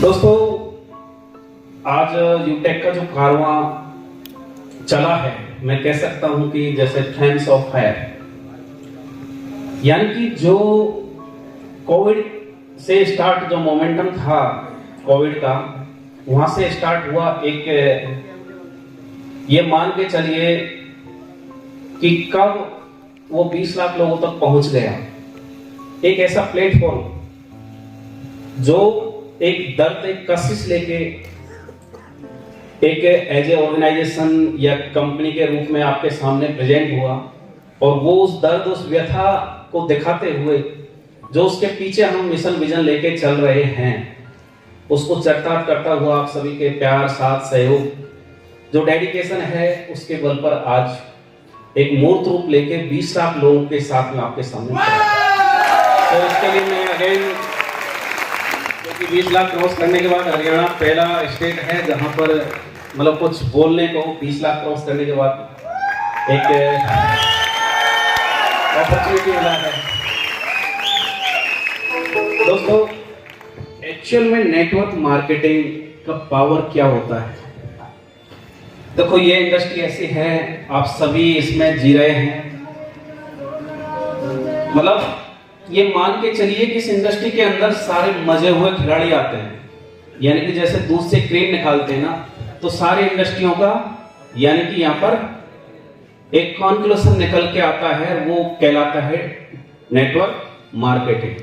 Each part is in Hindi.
दोस्तों, आज यूटेक का जो कारवां चला है, मैं कह सकता हूं कि जैसे फ्लेम्स ऑफ फायर, यानी कि जो कोविड से स्टार्ट जो मोमेंटम था कोविड का, वहां से स्टार्ट हुआ एक, ये मान के चलिए कि कब वो 20 लाख लोगों तक पहुंच गया। एक ऐसा प्लेटफॉर्म जो एक दर्द, एक कशिश लेके एक एज ए ऑर्गेनाइजेशन या कंपनी के रूप में आपके सामने प्रेजेंट हुआ, और वो उस दर्द, उस व्यथा को दिखाते हुए जो उसके पीछे हम मिशन विजन लेके चल रहे हैं, उसको चरितार्थ करता हुआ आप सभी के प्यार, साथ, सहयोग, जो डेडिकेशन है, उसके बल पर आज एक मूर्त रूप लेके 20 लाख लोगों के साथ में आपके सामने खड़ा। तो इसके लिए मैं अगेन, क्योंकि 20 लाख क्रॉस करने के बाद हरियाणा पहला स्टेट है जहां पर मतलब कुछ बोलने को 20 लाख क्रॉस करने के बाद एक अपॉर्चुनिटी मिला है। दोस्तों, एक्चुअल में नेटवर्क मार्केटिंग का पावर क्या होता है? देखो, ये इंडस्ट्री ऐसी है, आप सभी इसमें जी रहे हैं, मतलब ये मान के चलिए कि इस इंडस्ट्री के अंदर सारे मजे हुए खिलाड़ी आते हैं, यानी कि जैसे दूध से क्रीम निकालते हैं ना, तो सारे इंडस्ट्रियों का यानी कि यहाँ पर एक कॉन्क्लूजन निकल के आता है, वो कहलाता है नेटवर्क मार्केटिंग।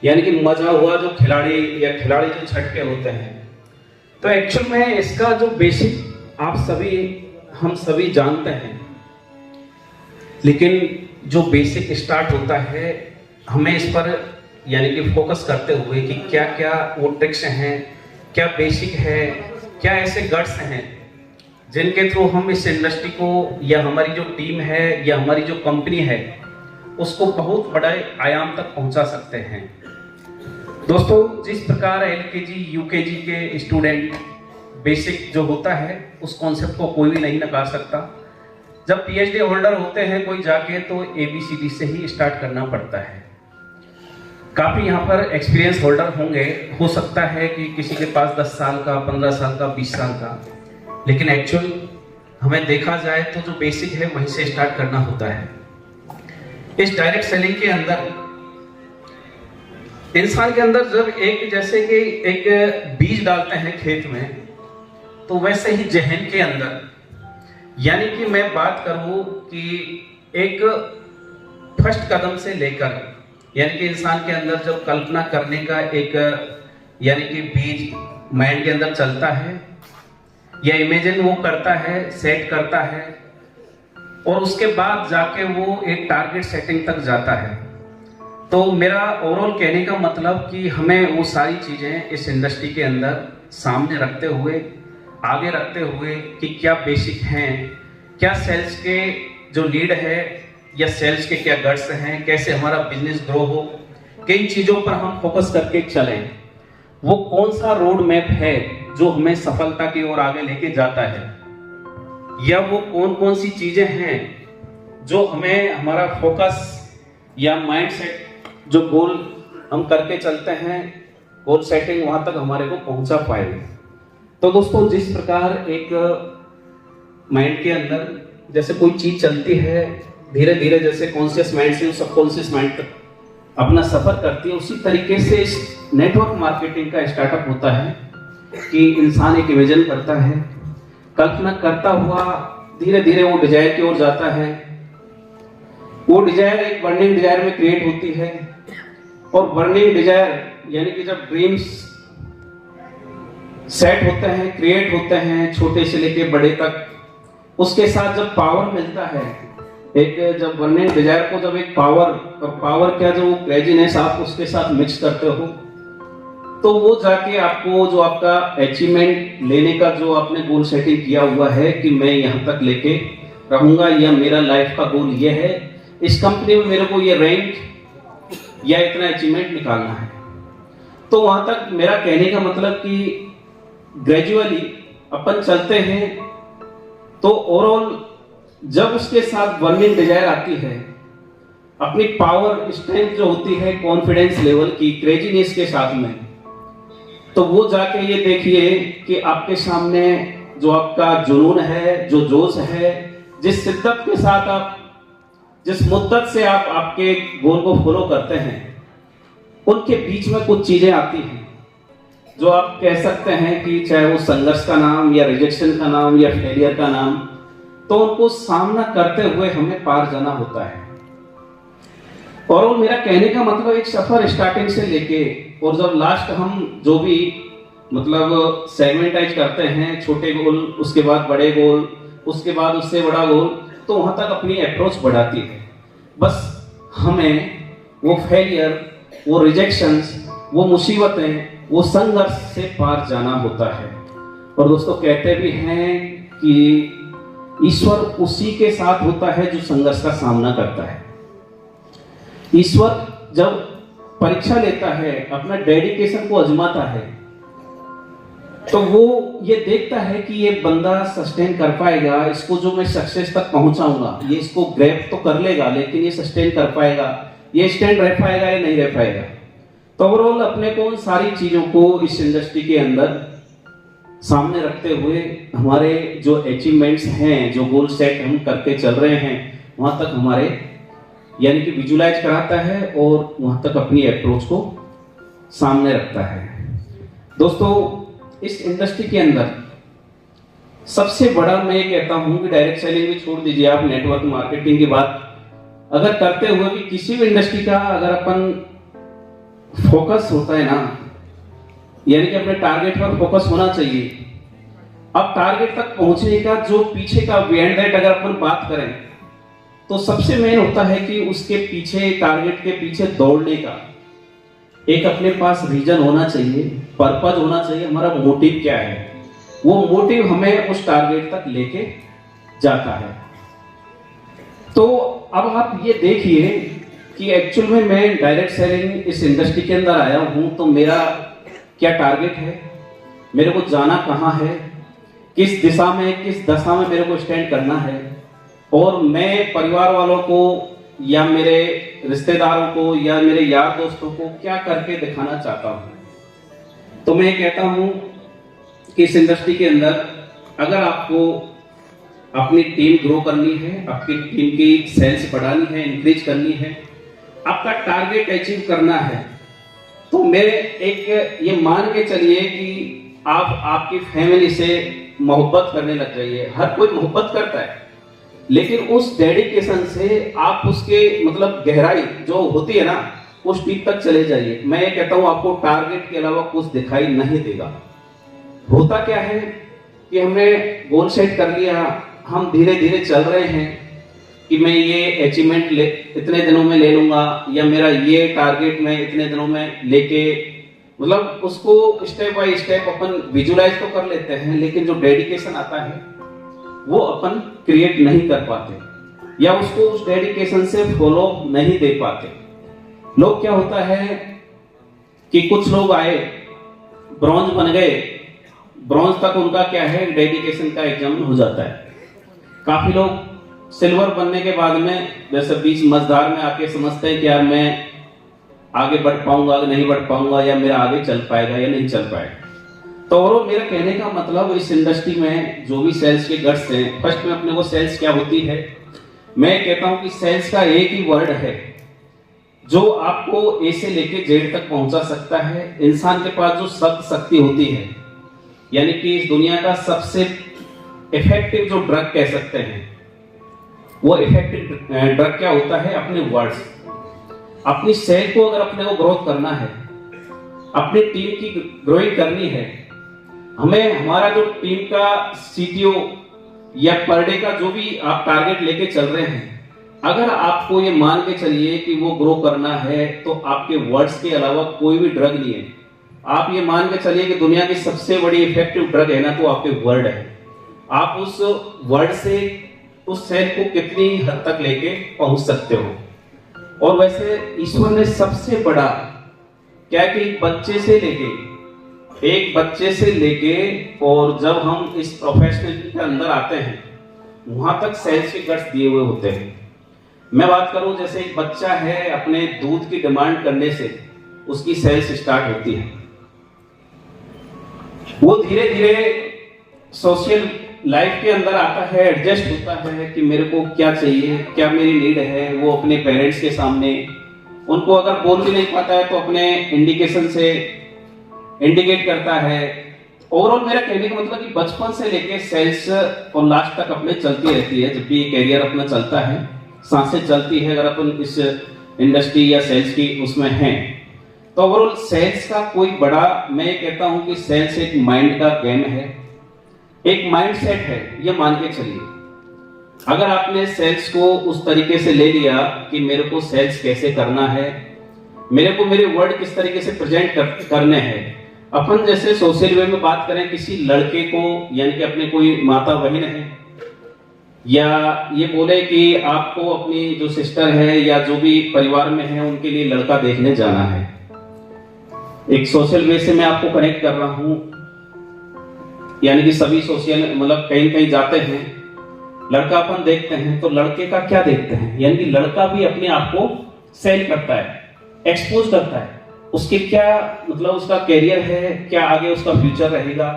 यानी कि मजा हुआ जो खिलाड़ी या खिलाड़ी जो छटके होते हैं। तो एक्चुअल में इसका जो बेसिक आप सभी, हम सभी जानते हैं, लेकिन जो बेसिक स्टार्ट होता है, हमें इस पर यानी कि फोकस करते हुए कि क्या क्या वो ट्रिक्स हैं, क्या बेसिक है, क्या ऐसे गट्स हैं जिनके थ्रू हम इस इंडस्ट्री को या हमारी जो टीम है या हमारी जो कंपनी है उसको बहुत बड़े आयाम तक पहुंचा सकते हैं। दोस्तों, जिस प्रकार एलकेजी यूकेजी के स्टूडेंट बेसिक जो होता है उस कॉन्सेप्ट को कोई भी नहीं नकार सकता। जब पीएचडी होल्डर होते हैं कोई जाके, तो एबीसीडी से ही स्टार्ट करना पड़ता है। काफी यहाँ पर एक्सपीरियंस होल्डर होंगे, हो सकता है कि किसी के पास 10 साल का, 15 साल का, 20 साल का, लेकिन एक्चुअल हमें देखा जाए तो जो बेसिक है वहीं से स्टार्ट करना होता है। इस डायरेक्ट सेलिंग के अंदर इंसान के अंदर जब एक, जैसे कि एक बीज डालते हैं खेत में, तो वैसे ही जहन के अंदर, यानी कि मैं बात करूं कि एक फर्स्ट कदम से लेकर, यानी कि इंसान के अंदर जब कल्पना करने का एक यानी कि बीज माइंड के अंदर चलता है या इमेजिन वो करता है, सेट करता है, और उसके बाद जाके वो एक टारगेट सेटिंग तक जाता है। तो मेरा ओवरऑल कहने का मतलब कि हमें वो सारी चीजें इस इंडस्ट्री के अंदर सामने रखते हुए, आगे रखते हुए कि क्या बेसिक हैं, क्या सेल्स के जो लीड है या सेल्स के क्या गट्स हैं, कैसे हमारा बिजनेस ग्रो हो, किन चीजों पर हम फोकस करके चलें, वो कौन सा रोड मैप है जो हमें सफलता की ओर आगे लेके जाता है, या वो कौन कौन सी चीजें हैं जो हमें हमारा फोकस या माइंडसेट, जो गोल हम करके चलते हैं, गोल सेटिंग वहां तक हमारे को पहुंचा पाएगी। तो दोस्तों, जिस प्रकार एक माइंड के अंदर जैसे कोई चीज चलती है, धीरे धीरे जैसे कॉन्शियस माइंड से सबकॉन्शियस माइंड तक अपना सफर करती है, उसी तरीके से इस नेटवर्क मार्केटिंग का स्टार्टअप होता है कि इंसान एक इमेजिन करता है, कल्पना करता हुआ धीरे धीरे वो डिजायर की ओर जाता है। वो डिजायर एक बर्निंग डिजायर में क्रिएट होती है, और बर्निंग डिजायर यानी कि जब ड्रीम्स सेट होते हैं, क्रिएट होते हैं, छोटे से लेके बड़े तक, उसके साथ जब पावर मिलता है, एक जब बर्निंग डिजायर को जब एक पावर, और पावर क्या, जो क्रेजीनेस आप उसके साथ मिक्स करते हो, तो वो जाके आपको जो आपका अचीवमेंट लेने का जो आपने गोल सेटिंग किया हुआ है कि मैं यहाँ तक लेके रहूंगा, या मेरा लाइफ का गोल ये है, इस कंपनी में मेरे को ये रैंक या इतना अचीवमेंट निकालना है। तो वहां तक मेरा कहने का मतलब कि ग्रेजुअली अपन चलते हैं, तो ओवरऑल जब उसके साथ बर्निंग डिजायर आती है, अपनी पावर स्ट्रेंथ जो होती है, कॉन्फिडेंस लेवल की, क्रेजीनेस के साथ में, तो वो जाके ये देखिए कि आपके सामने जो आपका जुनून है, जो जोश है, जिस शिद्दत के साथ आप, जिस मुद्दत से आप आपके गोल को फॉलो करते हैं, उनके बीच में कुछ चीजें आती हैं जो आप कह सकते हैं कि चाहे वो संघर्ष का नाम या रिजेक्शन का नाम या फेलियर का नाम, तो उनको सामना करते हुए हमें पार जाना होता है। और वो मेरा कहने का मतलब एक सफर स्टार्टिंग से लेके और जब लास्ट हम जो भी मतलब सेगमेंटाइज करते हैं, छोटे गोल, उसके बाद बड़े गोल, उसके बाद उससे बड़ा गोल, तो वहां तक अपनी अप्रोच बढ़ाती है। बस हमें वो फेलियर, वो रिजेक्शंस, वो मुसीबतें, वो संघर्ष से पार जाना होता है। और दोस्तों कहते भी हैं कि ईश्वर उसी के साथ होता है जो संघर्ष का सामना करता है। ईश्वर जब परीक्षा लेता है, अपना डेडिकेशन को आजमाता है, तो वो ये देखता है कि ये बंदा सस्टेन कर पाएगा, इसको जो मैं सक्सेस तक पहुंचाऊंगा, ये इसको ग्रैब तो कर लेगा, लेकिन ये सस्टेन कर पाएगा, ये स्टैंड रह पाएगा या नहीं रह पाएगा। तो ओवरऑल अपने को उन सारी चीजों को इस इंडस्ट्री के अंदर सामने रखते हुए हमारे जो अचीवमेंट्स हैं, जो गोल सेट हम करके चल रहे हैं, वहां तक हमारे यानी कि विजुलाइज कराता है और वहां तक अपनी अप्रोच को सामने रखता है। दोस्तों इस इंडस्ट्री के अंदर सबसे बड़ा मैं ये कहता हूं कि डायरेक्ट सेलिंग भी छोड़ दीजिए, आप नेटवर्क मार्केटिंग की बात अगर करते हुए भी किसी भी इंडस्ट्री का अगर अपन फोकस होता है ना, यानी कि अपने टारगेट पर फोकस होना चाहिए। अब टारगेट तक पहुंचने का जो पीछे का बिहाइंड दैट अगर अपन बात करें तो सबसे मेन होता है कि उसके पीछे, टारगेट के पीछे दौड़ने का एक अपने पास रीजन होना चाहिए, पर्पज होना चाहिए, हमारा मोटिव क्या है, वो मोटिव हमें उस टारगेट तक लेके जाता है। तो अब आप ये देखिए कि एक्चुअल में मैं डायरेक्ट सेलिंग इस इंडस्ट्री के अंदर आया हूं, तो मेरा क्या टारगेट है, मेरे को जाना कहां है, किस दिशा में, किस दशा में मेरे को स्टैंड करना है, और मैं परिवार वालों को या मेरे रिश्तेदारों को या मेरे यार दोस्तों को क्या करके दिखाना चाहता हूं। तो मैं कहता हूं कि इस इंडस्ट्री के अंदर अगर आपको अपनी टीम ग्रो करनी है, आपकी टीम की सेल्स बढ़ानी है, इंक्रीज करनी है, आपका टारगेट अचीव करना है, तो मेरे एक ये मान के चलिए कि आप आपकी फैमिली से मोहब्बत करने लग जाइए। हर कोई मोहब्बत करता है, लेकिन उस डेडिकेशन से आप उसके मतलब गहराई जो होती है ना, उस पीक तक चले जाइए। मैं ये कहता हूं आपको टारगेट के अलावा कुछ दिखाई नहीं देगा। होता क्या है कि हमने गोल सेट कर लिया, हम धीरे धीरे चल रहे हैं कि मैं ये अचीवमेंट इतने दिनों में ले लूंगा, या मेरा ये टारगेट मैं इतने दिनों में लेके, मतलब उसको स्टेप बाय स्टेप अपन विजुलाइज तो कर लेते हैं, लेकिन जो डेडिकेशन आता है वो अपन क्रिएट नहीं कर पाते या उसको उस डेडिकेशन से फॉलो नहीं दे पाते। लोग क्या होता है कि कुछ लोग आए, ब्रॉन्ज बन गए, ब्रॉन्ज तक उनका क्या है, डेडिकेशन का एग्जाम हो जाता है। काफी लोग सिल्वर बनने के बाद में जैसे बीच मझधार में आके समझते हैं कि यार मैं आगे बढ़ पाऊंगा नहीं बढ़ पाऊंगा, या मेरा आगे चल पाएगा या नहीं चल पाएगा। तो और मेरा कहने का मतलब इस इंडस्ट्री में जो भी सेल्स के गट्स हैं, फर्स्ट में अपने को सेल्स क्या होती है, मैं कहता हूं कि सेल्स का एक ही वर्ड है जो आपको ए से लेके जेड तक पहुंचा सकता है। इंसान के पास जो शक्ति होती है, यानी कि इस दुनिया का सबसे इफेक्टिव जो ड्रग कह सकते हैं, वो इफेक्टिव ड्रग क्या होता है, अपने वर्ड्स। अपनी सेल को अगर अपने को ग्रोथ करना है, अपनी टीम की ग्रोइंग करनी है, हमें हमारा जो टीम का सीटीओ या पर डे का जो भी आप टारगेट लेके चल रहे हैं, अगर आपको ये मान के चलिए कि वो ग्रो करना है, तो आपके वर्ड्स के अलावा कोई भी ड्रग नहीं है। आप ये मान के चलिए कि दुनिया की सबसे बड़ी इफेक्टिव ड्रग है ना, तो आपके वर्ड है। आप उस वर्ड से उस सेल को कितनी हद तक लेके पहुंच सकते हो। और वैसे ईश्वर ने सबसे बड़ा क्या कि एक बच्चे से लेके और जब हम इस प्रोफेशनल के अंदर आते हैं, वहां तक सेल्स के गट्स दिए हुए होते हैं। मैं बात करूं, जैसे एक बच्चा है, अपने दूध की डिमांड करने से उसकी सेल्स स्टार्ट होती है। वो धीरे धीरे सोशल लाइफ के अंदर आता है, एडजस्ट होता है कि मेरे को क्या चाहिए, क्या मेरी नीड है। वो अपने पेरेंट्स के सामने उनको अगर बोल भी नहीं पाता है तो अपने इंडिकेशन से इंडिकेट करता है। ओवरऑल मेरा कहने का मतलब कि बचपन से लेके सेल्स और लास्ट तक अपने चलती रहती है। जब भी कैरियर अपना चलता है, सांसें चलती है, अगर अपन इस इंडस्ट्री या सेल्स की उसमें हैं, तो ओवरऑल सेल्स का कोई बड़ा, मैं कहता हूं कि सेल्स एक माइंड का गेम है, एक माइंड सेट है, ये मान के चलिए। अगर आपने सेल्स को उस तरीके से ले लिया कि मेरे को सेल्स कैसे करना है, मेरे को मेरे वर्ड किस तरीके से प्रेजेंट करने हैं। अपन जैसे सोशल वे में बात करें, किसी लड़के को यानी कि अपने कोई माता बहन है, या ये बोले कि आपको अपनी जो सिस्टर है या जो भी परिवार में है उनके लिए लड़का देखने जाना है, एक सोशल वे से मैं आपको कनेक्ट कर रहा हूं। यानी कि सभी सोशल मतलब कहीं कहीं जाते हैं, लड़का अपन देखते हैं तो लड़के का क्या देखते हैं, यानी कि लड़का भी अपने आप को सेल करता है, एक्सपोज करता है। उसके क्या मतलब उसका कैरियर है, क्या आगे उसका फ्यूचर रहेगा,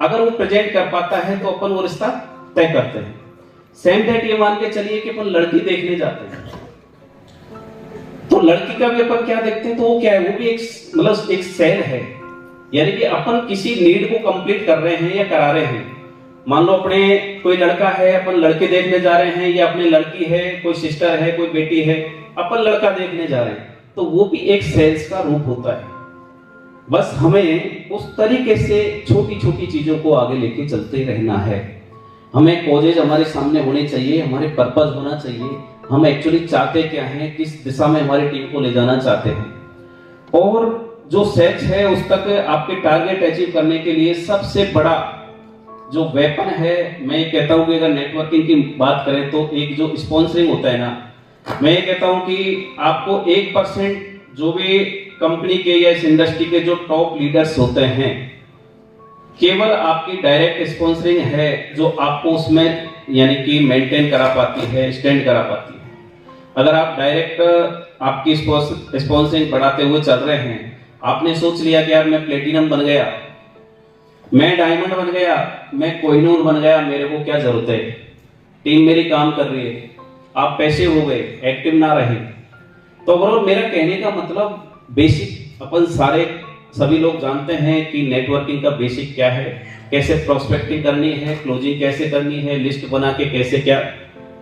अगर वो प्रेजेंट कर पाता है तो अपन वो रिश्ता तय करते हैं। सेम दैट ये मान के चलिए कि अपन लड़की देखने जाते हैं, तो लड़की का भी अपन क्या देखते हैं, तो वो क्या है, वो भी एक मतलब एक सेल है। यानी कि अपन किसी नीड को कंप्लीट कर रहे हैं या करा रहे हैं। मान लो अपने कोई लड़का है, अपन लड़के देखने जा रहे हैं, या अपनी लड़की है, कोई सिस्टर है, कोई बेटी है, अपन लड़का देखने जा रहे हैं, तो वो भी एक सेल्स का रूप होता है। बस हमें उस तरीके से छोटी छोटी चीजों को आगे लेके चलते रहना है। हमें कॉजेज हमारे सामने होने चाहिए, हमारे पर्पस होना चाहिए, हम एक्चुअली चाहते क्या हैं, किस दिशा में हमारी टीम को ले जाना चाहते हैं, और जो सेल्स है उस तक आपके टारगेट अचीव करने के लिए सबसे बड़ा जो वेपन है, मैं कहता हूं कि अगर नेटवर्किंग की बात करें तो एक जो स्पॉन्सरिंग होता है ना, मैं ये कहता हूं कि आपको 1% जो भी कंपनी के या इस इंडस्ट्री के जो टॉप लीडर्स होते हैं, केवल आपकी डायरेक्ट स्पॉन्सरिंग है जो आपको उसमें यानी कि मेंटेन करा पाती है, स्टैंड करा पाती है। अगर आप डायरेक्ट आपकी स्पॉन्सरिंग बढ़ाते हुए चल रहे हैं, आपने सोच लिया कि यार मैं प्लेटिनम बन गया, मैं डायमंड बन गया, मैं कोहिनूर बन गया, मेरे को क्या जरूरत है, टीम मेरी काम कर रही है, आप पैसे हो गए, एक्टिव ना रहे। तो ओवरऑल मेरा कहने का मतलब बेसिक अपन सारे सभी लोग जानते हैं कि नेटवर्किंग का बेसिक क्या है, कैसे प्रोस्पेक्टिंग करनी है, क्लोजिंग कैसे करनी है, लिस्ट बना के कैसे क्या।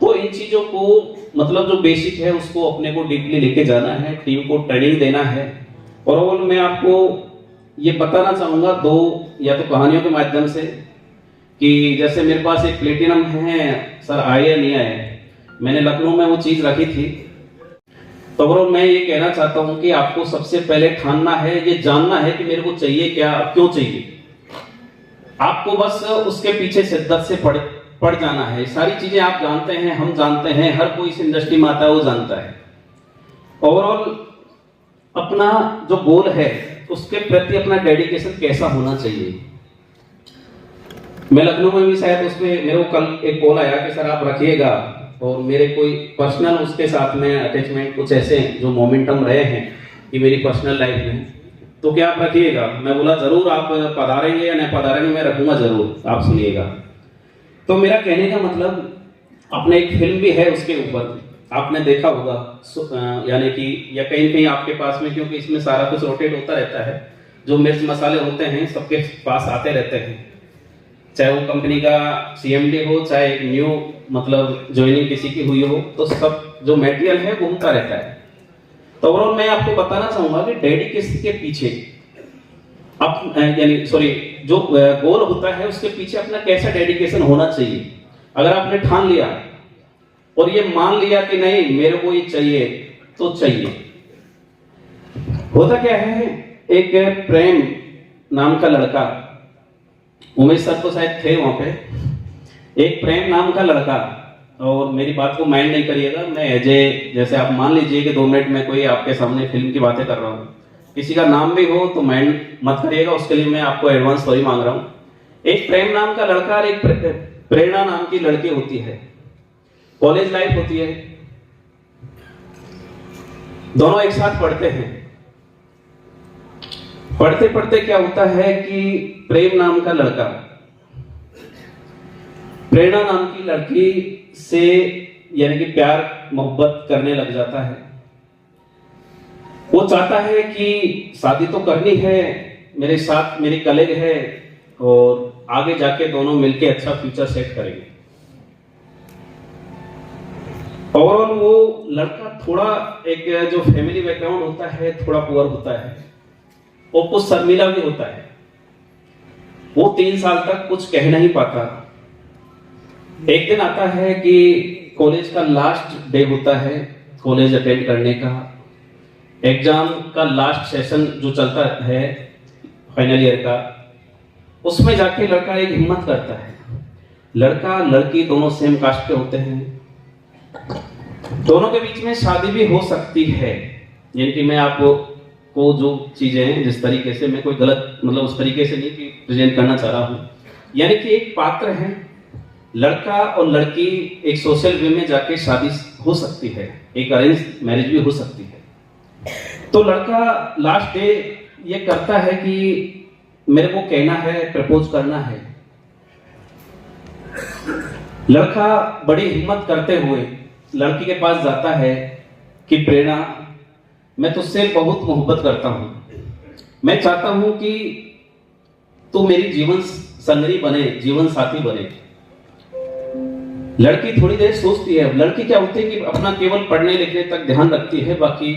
तो इन चीजों को मतलब जो बेसिक है उसको अपने को डीपली लेके जाना है, टीम को ट्रेनिंग देना है। और ओवरऑल मैं आपको ये बताना चाहूंगा दो या तो कहानियों के माध्यम से, कि जैसे मेरे पास एक प्लेटिनम है, सर आए या नहीं आए, मैंने लखनऊ में वो चीज रखी थी। तो ओवरऑल मैं ये कहना चाहता हूं कि आपको सबसे पहले ठानना है, ये जानना है कि मेरे को चाहिए क्या, क्यों चाहिए। आपको बस उसके पीछे शिद्दत से पड़ जाना है। सारी चीजें आप जानते हैं, हम जानते हैं, हर कोई इस इंडस्ट्री में आता है वो जानता है। ओवरऑल अपना जो गोल है उसके प्रति अपना डेडिकेशन कैसा होना चाहिए। मैं लखनऊ में भी शायद उसमें मेरे को कल एक कॉल आया कि सर आप रखिएगा, और मेरे कोई पर्सनल उसके साथ में अटैचमेंट कुछ ऐसे जो मोमेंटम रहे हैं कि मेरी पर्सनल लाइफ में, तो क्या आप रखिएगा। मैं बोला जरूर, आप पधारेंगे या नहीं पधारेंगे, मैं रखूंगा जरूर, आप सुनिएगा। तो मेरा कहने का मतलब, अपने एक फिल्म भी है उसके ऊपर, आपने देखा होगा, यानी कि या कहीं कहीं आपके पास में, क्योंकि इसमें सारा कुछ रोटेट होता रहता है, जो मिर्च मसाले होते हैं सबके पास आते रहते हैं, चाहे वो कंपनी का सीएमडी हो, चाहे एक न्यू मतलब ज्वाइनिंग किसी की हुई हो, तो सब जो मटेरियल है घूमता रहता है। तो ओवरऑल मैं आपको बताना चाहूंगा कि डेडिकेशन के पीछे यानी सॉरी जो गोल होता है उसके पीछे अपना कैसा डेडिकेशन होना चाहिए। अगर आपने ठान लिया और ये मान लिया कि नहीं मेरे को ये चाहिए, तो चाहिए। होता क्या है, एक प्रेम नाम का लड़का, उमेश सर तो शायद थे वहां पे, एक प्रेम नाम का लड़का, और मेरी बात को माइंड नहीं करिएगा, मैं जैसे आप मान लीजिए कि 2 मिनट में कोई आपके सामने फिल्म की बातें कर रहा हूँ, किसी का नाम भी हो तो माइंड मत करिएगा, उसके लिए मैं आपको एडवांस सॉरी मांग रहा हूँ। एक प्रेम नाम का लड़का और एक प्रेरणा नाम की लड़की होती है, कॉलेज लाइफ होती है, दोनों एक साथ पढ़ते हैं, पढ़ते पढ़ते क्या होता है कि प्रेम नाम का लड़का प्रेरणा नाम की लड़की से यानी कि प्यार मोहब्बत करने लग जाता है। वो चाहता है कि शादी तो करनी है, मेरे साथ मेरी कलीग है और आगे जाके दोनों मिलके अच्छा फ्यूचर सेट करेंगे। और वो लड़का थोड़ा एक जो फैमिली बैकग्राउंड होता है थोड़ा पुअर होता है और कुछ शर्मीला भी होता है। वो 3 साल तक कुछ कह नहीं पाता। एक दिन आता है कि कॉलेज का लास्ट डे होता है कॉलेज अटेंड करने का, एग्जाम का लास्ट सेशन जो चलता है फाइनल ईयर का, उसमें जाके लड़का एक हिम्मत करता है। लड़का लड़की दोनों सेम कास्ट के होते हैं, दोनों के बीच में शादी भी हो सकती है। यानी कि मैं आपको जो चीजें हैं जिस तरीके से, मैं कोई गलत मतलब उस तरीके से नहीं कि प्रेजेंट करना चाह रहा हूं, यानी कि एक पात्र है, लड़का और लड़की एक सोशल वे में जाके शादी हो सकती है, एक अरेंज मैरिज भी हो सकती है। तो लड़का लास्ट डे ये करता है कि मेरे को कहना है, प्रपोज करना है। लड़का बड़ी हिम्मत करते हुए लड़की के पास जाता है कि प्रेरणा, मैं तुझसे बहुत मोहब्बत करता हूं, मैं चाहता हूं कि तू मेरी जीवन संगनी बने, जीवन साथी बने। लड़की थोड़ी देर सोचती है। लड़की क्या होती है कि अपना केवल पढ़ने लिखने तक ध्यान रखती है, बाकी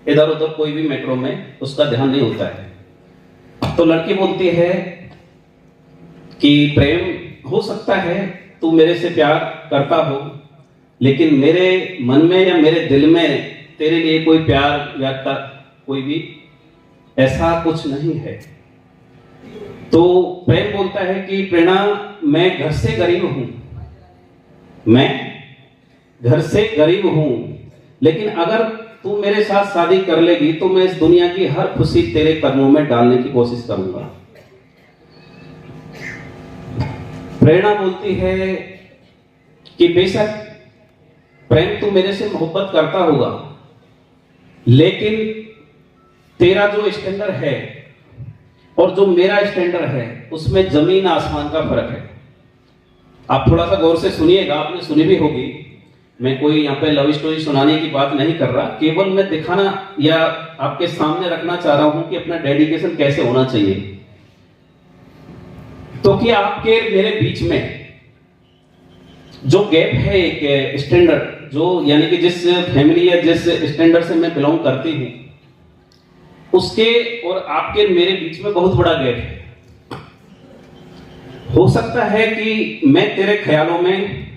इधर उधर कोई भी मैटरों में उसका ध्यान नहीं होता है। तो लड़की बोलती है कि प्रेम, हो सकता है तू मेरे से प्यार करता हो, लेकिन मेरे मन में या मेरे दिल में तेरे लिए कोई प्यार या कोई भी ऐसा कुछ नहीं है। तो प्रेम बोलता है कि प्रेरणा, मैं घर से गरीब हूं, मैं घर से गरीब हूं, लेकिन अगर तू मेरे साथ शादी कर लेगी तो मैं इस दुनिया की हर खुशी तेरे कदमों में डालने की कोशिश करूंगा। प्रेरणा बोलती है कि बेशक प्रेम तू मेरे से मोहब्बत करता होगा, लेकिन तेरा जो स्टैंडर्ड है और जो मेरा स्टैंडर्ड है उसमें जमीन आसमान का फर्क है। आप थोड़ा सा गौर से सुनिएगा, आपने सुनी भी होगी। मैं कोई यहाँ पे लव स्टोरी सुनाने की बात नहीं कर रहा, केवल मैं दिखाना या आपके सामने रखना चाह रहा हूं कि अपना डेडिकेशन कैसे होना चाहिए। तो कि आपके मेरे बीच में जो गैप है, एक स्टैंडर्ड, जो यानी कि जिस फैमिली या जिस स्टैंडर्ड से मैं बिलोंग करती हूं, उसके और आपके मेरे बीच में बहुत बड़ा गैप है। हो सकता है कि मैं तेरे ख्यालों में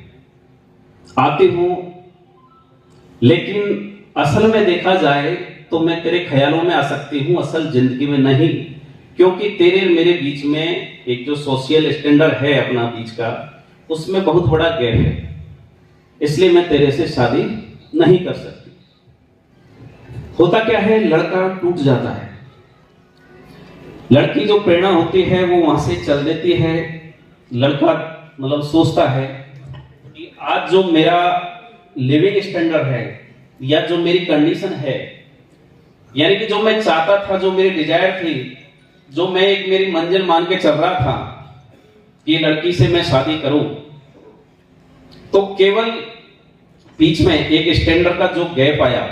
आती हूं, लेकिन असल में देखा जाए तो मैं तेरे ख्यालों में आ सकती हूं, असल जिंदगी में नहीं, क्योंकि तेरे मेरे बीच में एक जो सोशल स्टैंडर्ड है अपना बीच का, उसमें बहुत बड़ा गैप है। इसलिए मैं तेरे से शादी नहीं कर सकती। होता क्या है, लड़का टूट जाता है। लड़की जो प्रेरणा होती है वो वहां से चल देती है। लड़का मतलब सोचता है कि आज जो मेरा लिविंग स्टैंडर्ड है या जो मेरी कंडीशन है, यानी कि जो मैं चाहता था, जो मेरी डिजायर थी, जो मैं एक मेरी मंजिल मान के चल रहा था कि लड़की से मैं शादी करूं, तो केवल बीच में एक स्टैंडर्ड का जो गैप आया,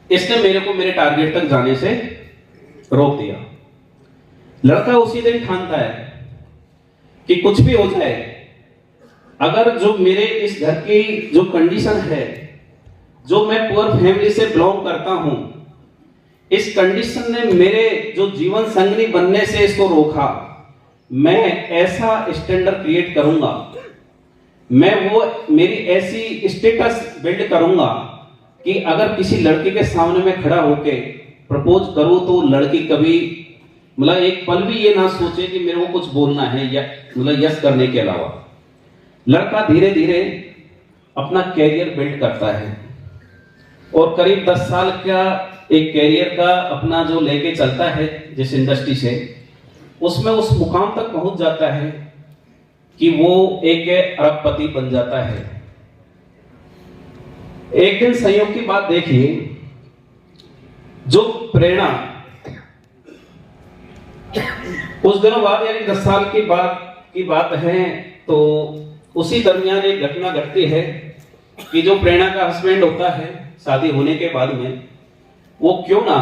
इसने मेरे को मेरे टारगेट तक जाने से रोक दिया। लड़का उसी दिन ठानता है कि कुछ भी हो जाए, अगर जो मेरे इस घर की जो कंडीशन है, जो मैं पुअर फैमिली से बिलोंग करता हूं, इस कंडीशन ने मेरे जो जीवन संगनी बनने से इसको रोका, मैं ऐसा स्टैंडर्ड क्रिएट करूंगा, मैं वो मेरी ऐसी स्टेटस बिल्ड करूंगा कि अगर किसी लड़की के सामने मैं खड़ा होके प्रपोज करूं तो लड़की कभी मतलब एक पल भी ये ना सोचे कि मेरे को कुछ बोलना है या मतलब यस करने के अलावा। लड़का धीरे धीरे अपना कैरियर बिल्ड करता है और करीब 10 साल का एक कैरियर का अपना जो लेके चलता है जिस इंडस्ट्री से, उसमें उस मुकाम तक पहुंच जाता है कि वो एक अरबपति बन जाता है। एक दिन संयोग की बात देखिए, जो प्रेरणा कुछ दिनों बाद यानी 10 साल की बात है, तो उसी दरमियान एक घटना घटती है कि जो प्रेरणा का हस्बैंड होता है शादी होने के बाद में, वो क्यों ना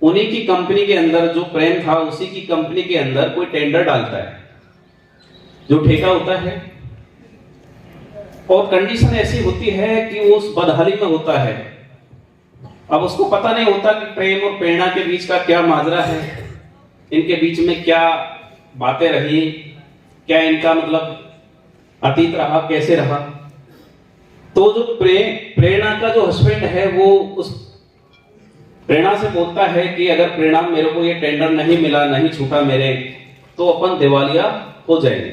उन्हीं की कंपनी के अंदर, जो प्रेम था उसी की कंपनी के अंदर कोई टेंडर डालता है, जो ठेका होता है। और कंडीशन ऐसी होती है कि वो उस बदहाली में होता है। अब उसको पता नहीं होता कि प्रेम और प्रेरणा के बीच का क्या माजरा है, इनके बीच में क्या बातें रही, क्या इनका मतलब अतीत रहा, कैसे रहा। तो जो प्रेरणा का जो हस्बैंड है वो उस प्रेरणा से बोलता है कि अगर प्रेरणा मेरे को ये टेंडर नहीं मिला, नहीं छूटा मेरे, तो अपन दिवालिया हो जाएंगे।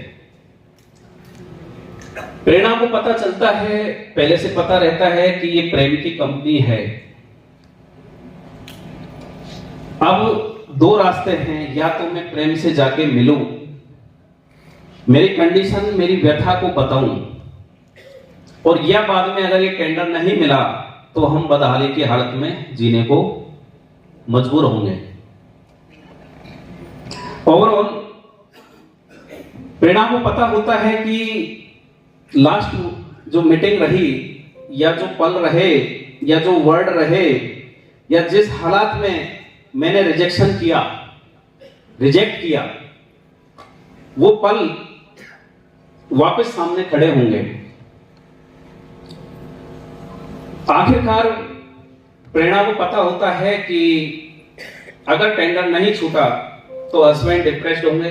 प्रेरणा को पता चलता है, पहले से पता रहता है कि ये प्रेम की कंपनी है। अब दो रास्ते हैं, या तो मैं प्रेम से जाके मिलूं, मेरी कंडीशन, मेरी व्यथा को बताऊं, और या बाद में अगर ये टेंडर नहीं मिला तो हम बदहाली की हालत में जीने को मजबूर होंगे। और प्रेरणा को पता होता है कि लास्ट जो मीटिंग रही, या जो पल रहे, या जो वर्ड रहे, या जिस हालात में मैंने रिजेक्ट किया, वो पल वापस सामने खड़े होंगे। आखिरकार प्रेरणा को पता होता है कि अगर टेंडर नहीं छूटा तो हस्बैंड डिप्रेस्ड होंगे,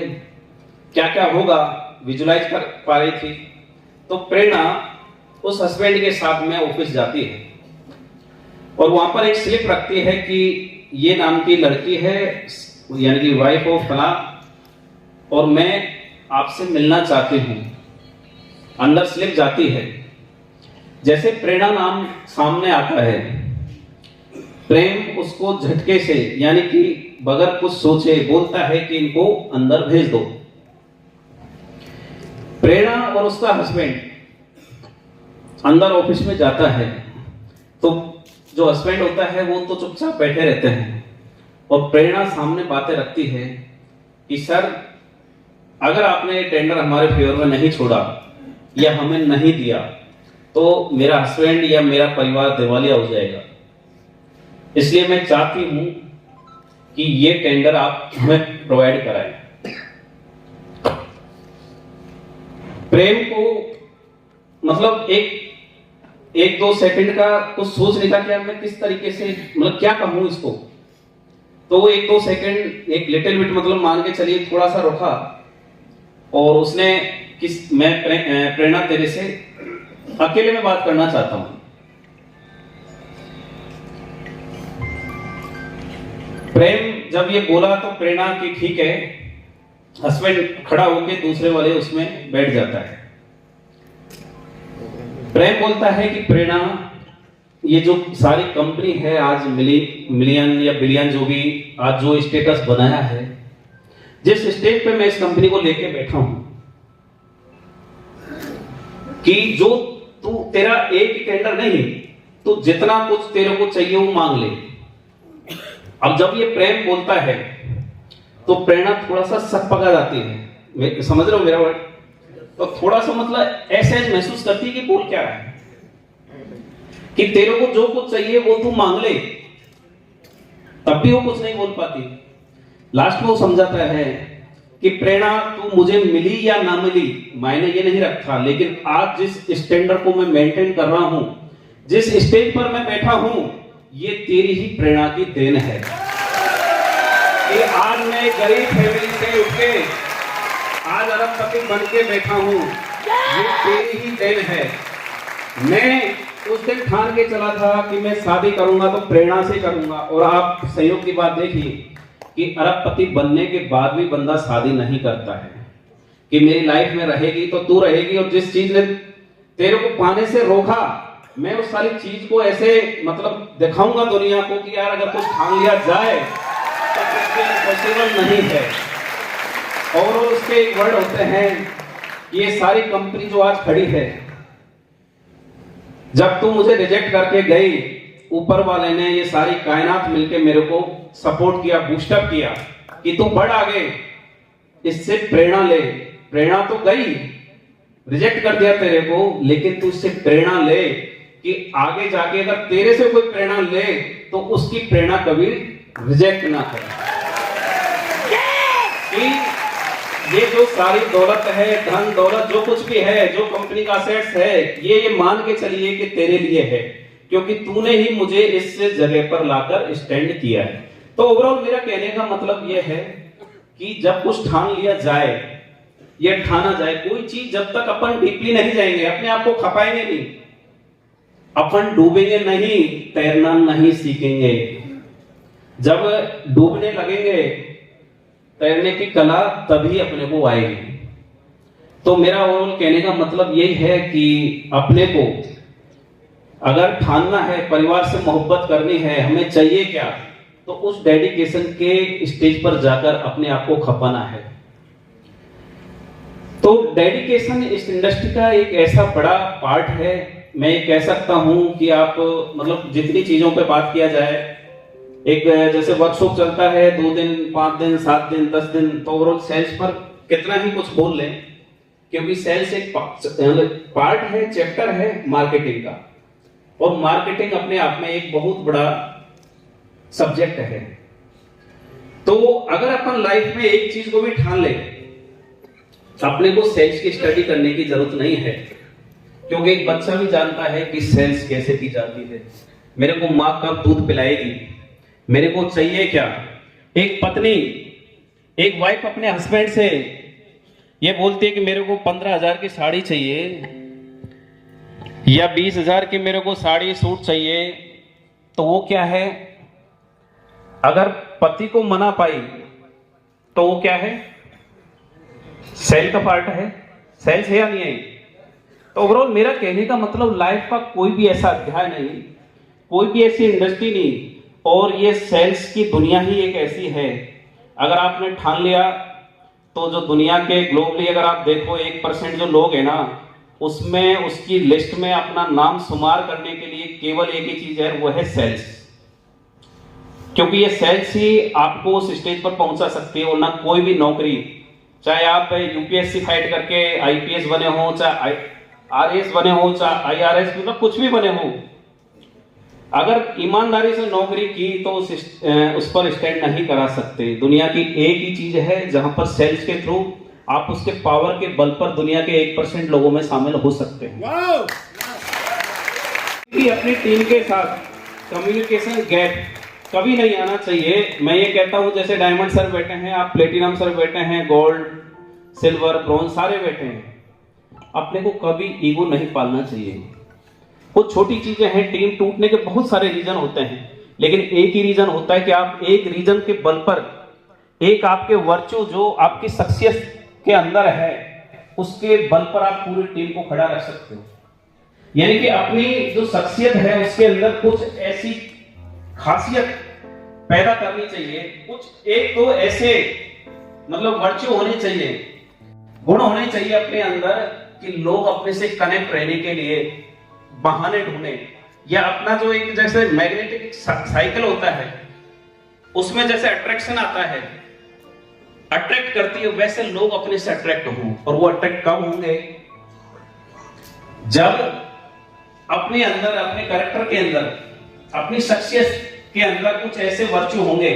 क्या क्या होगा विजुलाइज कर पा रही थी। तो प्रेरणा उस हस्बैंड के साथ में ऑफिस जाती है और वहां पर एक स्लिप रखती है कि ये नाम की लड़की है, यानी कि वाइफ ऑफ फला, और मैं आपसे मिलना चाहती हूं। अंदर स्लिप जाती है। जैसे प्रेरणा नाम सामने आता है, प्रेम उसको झटके से, यानी कि बगैर कुछ सोचे बोलता है कि इनको अंदर भेज दो। प्रेरणा और उसका हस्बैंड अंदर ऑफिस में जाता है, तो जो हस्बैंड होता है वो तो चुपचाप बैठे रहते हैं, और प्रेरणा सामने बातें रखती है कि सर, अगर आपने टेंडर हमारे फेवर में नहीं छोड़ा या हमें नहीं दिया तो मेरा हस्बैंड या मेरा परिवार दिवालिया हो जाएगा। इसलिए मैं चाहती हूं कि ये टेंडर आप हमें प्रोवाइड कराएं। प्रेम को मतलब एक दो सेकंड का कुछ सोच नहीं था कि मैं किस तरीके से मतलब क्या कहूं इसको। तो वो एक दो सेकंड, एक लिटिल बिट मतलब मान के चलिए थोड़ा सा रुका, और उसने मैं प्रेरणा तेरे से अकेले में बात करना चाहता हूं। प्रेम जब ये बोला तो प्रेरणा की ठीक है, हस्बैंड खड़ा होकर दूसरे वाले उसमें बैठ जाता है। प्रेम बोलता है कि प्रेरणा, ये जो सारी कंपनी है आज मिलियन या बिलियन जो भी आज जो स्टेटस बनाया है, जिस स्टेज पे मैं इस कंपनी को लेके बैठा हूं कि जो तू तेरा एक ही टेंडर नहीं, तो जितना कुछ तेरे को चाहिए वो मांग ले। अब जब ये प्रेम बोलता है तो प्रेरणा थोड़ा सा सकपका जाती है, समझ रहे हो मेरा वर्ड? तो थोड़ा सा मतलब ऐसे महसूस करती है कि बोल क्या रहा है, कि तेरे को जो कुछ चाहिए वो तू मांग ले, तब भी वो कुछ नहीं बोल पाती। लास्ट में वो समझाता है कि प्रेरणा तू मुझे मिली या ना मिली मायने ये नहीं रखता, लेकिन आज जिस स्टैंडर्ड को मैं मेंटेन कर रहा हूं, जिस स्टेज पर मैं बैठा हूं, ये तेरी ही प्रेरणा की देन है कि आज मैं गरीब फैमिली से उठ के आज अरबपति बन के बैठा हूं, ये तेरी ही देन है। मैं उस दिन ठान के चला था कि मैं शादी करूंगा तो प्रेरणा से करूंगा, और आप संयोग की बात देखिए कि अरबपति बनने के बाद भी बंदा शादी नहीं करता है कि मेरी लाइफ में रहेगी तो तू रहेगी, और जिस चीज ने तेरे को पाने से रोका, मैं उस सारी चीज को ऐसे मतलब दिखाऊंगा दुनिया को कि यार अगर कुछ ठान लिया जाए तो पॉसिबल नहीं है। और उसके एक वर्ड होते हैं, ये सारी कंपनी जो आज खड़ी है, जब तू मुझे रिजेक्ट करके गई, ऊपर वाले ने ये सारी कायनात मिलके मेरे को सपोर्ट किया, बूस्टअप किया, कि तू बढ़ आगे, इससे प्रेरणा ले। प्रेरणा तो गई, रिजेक्ट कर दिया तेरे को, लेकिन तू इससे प्रेरणा ले कि आगे जाके अगर तेरे से कोई प्रेरणा ले तो उसकी प्रेरणा कभी रिजेक्ट ना करे। कि ये जो सारी दौलत है, धन दौलत जो कुछ भी है, जो कंपनी का असेट्स है, ये मान के चलिए कि तेरे लिए है, क्योंकि तूने ही मुझे इस जगह पर लाकर स्टैंड किया है। तो ओवरऑल मेरा कहने का मतलब ये है कि जब कुछ ठान लिया जाए, ये ठाना जाए, कोई चीज जब तक अपन डीपली नहीं जाएंगे, अपने आप को खपाएंगे नहीं, अपन डूबेंगे नहीं, तैरना नहीं सीखेंगे। जब डूबने लगेंगे, तैरने की कला तभी अपने को आएगी। तो मेरा ओवरऑल कहने का मतलब यही है कि अपने को अगर ठानना है, परिवार से मोहब्बत करनी है, हमें चाहिए क्या, तो उस डेडिकेशन के स्टेज पर जाकर अपने आप को खपाना है। तो डेडिकेशन इस इंडस्ट्री का एक ऐसा बड़ा पार्ट है। मैं ये कह सकता हूं कि आप मतलब जितनी चीजों पे बात किया जाए, एक जैसे वर्कशॉप चलता है 2 दिन, 5 दिन, 7 दिन, 10 दिन, तो ओवरऑल सेल्स पर कितना ही कुछ बोल लें, क्योंकि सेल्स एक पार्ट है, चैप्टर है मार्केटिंग का, और मार्केटिंग अपने आप में एक बहुत बड़ा सब्जेक्ट है। तो अगर अपन लाइफ में एक चीज को भी ठान ले, अपने को सेल्स की स्टडी करने की जरूरत नहीं है, क्योंकि एक बच्चा भी जानता है कि सेल्स कैसे की जाती है। मेरे को माँ कब दूध पिलाएगी, मेरे को चाहिए क्या। एक पत्नी, एक वाइफ अपने हस्बैंड से ये बोलती है कि मेरे को 15,000 की साड़ी चाहिए या 20,000 की मेरे को साड़ी सूट चाहिए, तो वो क्या है, अगर पति को मना पाई तो वो क्या है, सेल का पार्ट है, सेल्स है या नहीं है। तो ओवरऑल मेरा कहने का मतलब लाइफ का कोई भी ऐसा अध्याय नहीं, कोई भी ऐसी इंडस्ट्री नहीं, और ये सेल्स की दुनिया ही एक ऐसी है। अगर आपने ठान लिया तो जो दुनिया के ग्लोबली अगर आप देखो 1% जो लोग हैं ना, उसमें उसकी लिस्ट में अपना नाम शुमार करने के लिए केवल एक ही चीज है, वो है सेल्स। क्योंकि ये सेल्स ही आपको उस स्टेज पर पहुंचा सकती है, और ना कोई भी नौकरी, चाहे आप यूपीएससी फाइट करके आईपीएस बने हो, चाहे आरएस बने हो, चाहे आईआरएस, मतलब कुछ भी बने हो, अगर ईमानदारी से नौकरी की तो उस पर स्टैंड नहीं करा सकते। दुनिया की एक ही चीज है जहां पर सेल्स के थ्रू आप उसके पावर के बल पर दुनिया के 1% लोगों में शामिल हो सकते हैं। कि अपनी टीम के साथ कम्युनिकेशन गैप कभी नहीं आना चाहिए। मैं ये कहता हूं, जैसे डायमंड सर बैठे हैं, आप प्लेटिनम सर बैठे हैं, गोल्ड, सिल्वर, ब्रॉन्ज सारे बैठे हैं, अपने को कभी ईगो नहीं पालना चाहिए। कुछ छोटी चीजें हैं, टीम टूटने के बहुत सारे रीजन होते हैं, लेकिन एक ही रीजन होता है कि आप एक रीजन के बल पर, एक आपके वर्चू जो आपकी शख्सियत के अंदर है, उसके बल पर आप पूरी टीम को खड़ा रख सकते हो। यानी कि अपनी जो शख्सियत है उसके अंदर कुछ ऐसी खासियत पैदा करनी चाहिए, कुछ एक तो ऐसे मतलब वर्चू होने चाहिए, गुण होने चाहिए अपने अंदर कि लोग अपने से कनेक्ट रहने के लिए बहाने ढूंढे, या अपना जो एक जैसे मैग्नेटिक साइकिल होता है उसमें जैसे अट्रैक्शन आता है, अट्रैक्ट करती है, वैसे लोग अपने से अट्रैक्ट हों। और वो अट्रैक्ट कब होंगे, जब अपने अंदर, अपने कैरेक्टर के अंदर, अपनी शख्सियत के अंदर कुछ ऐसे वर्चू होंगे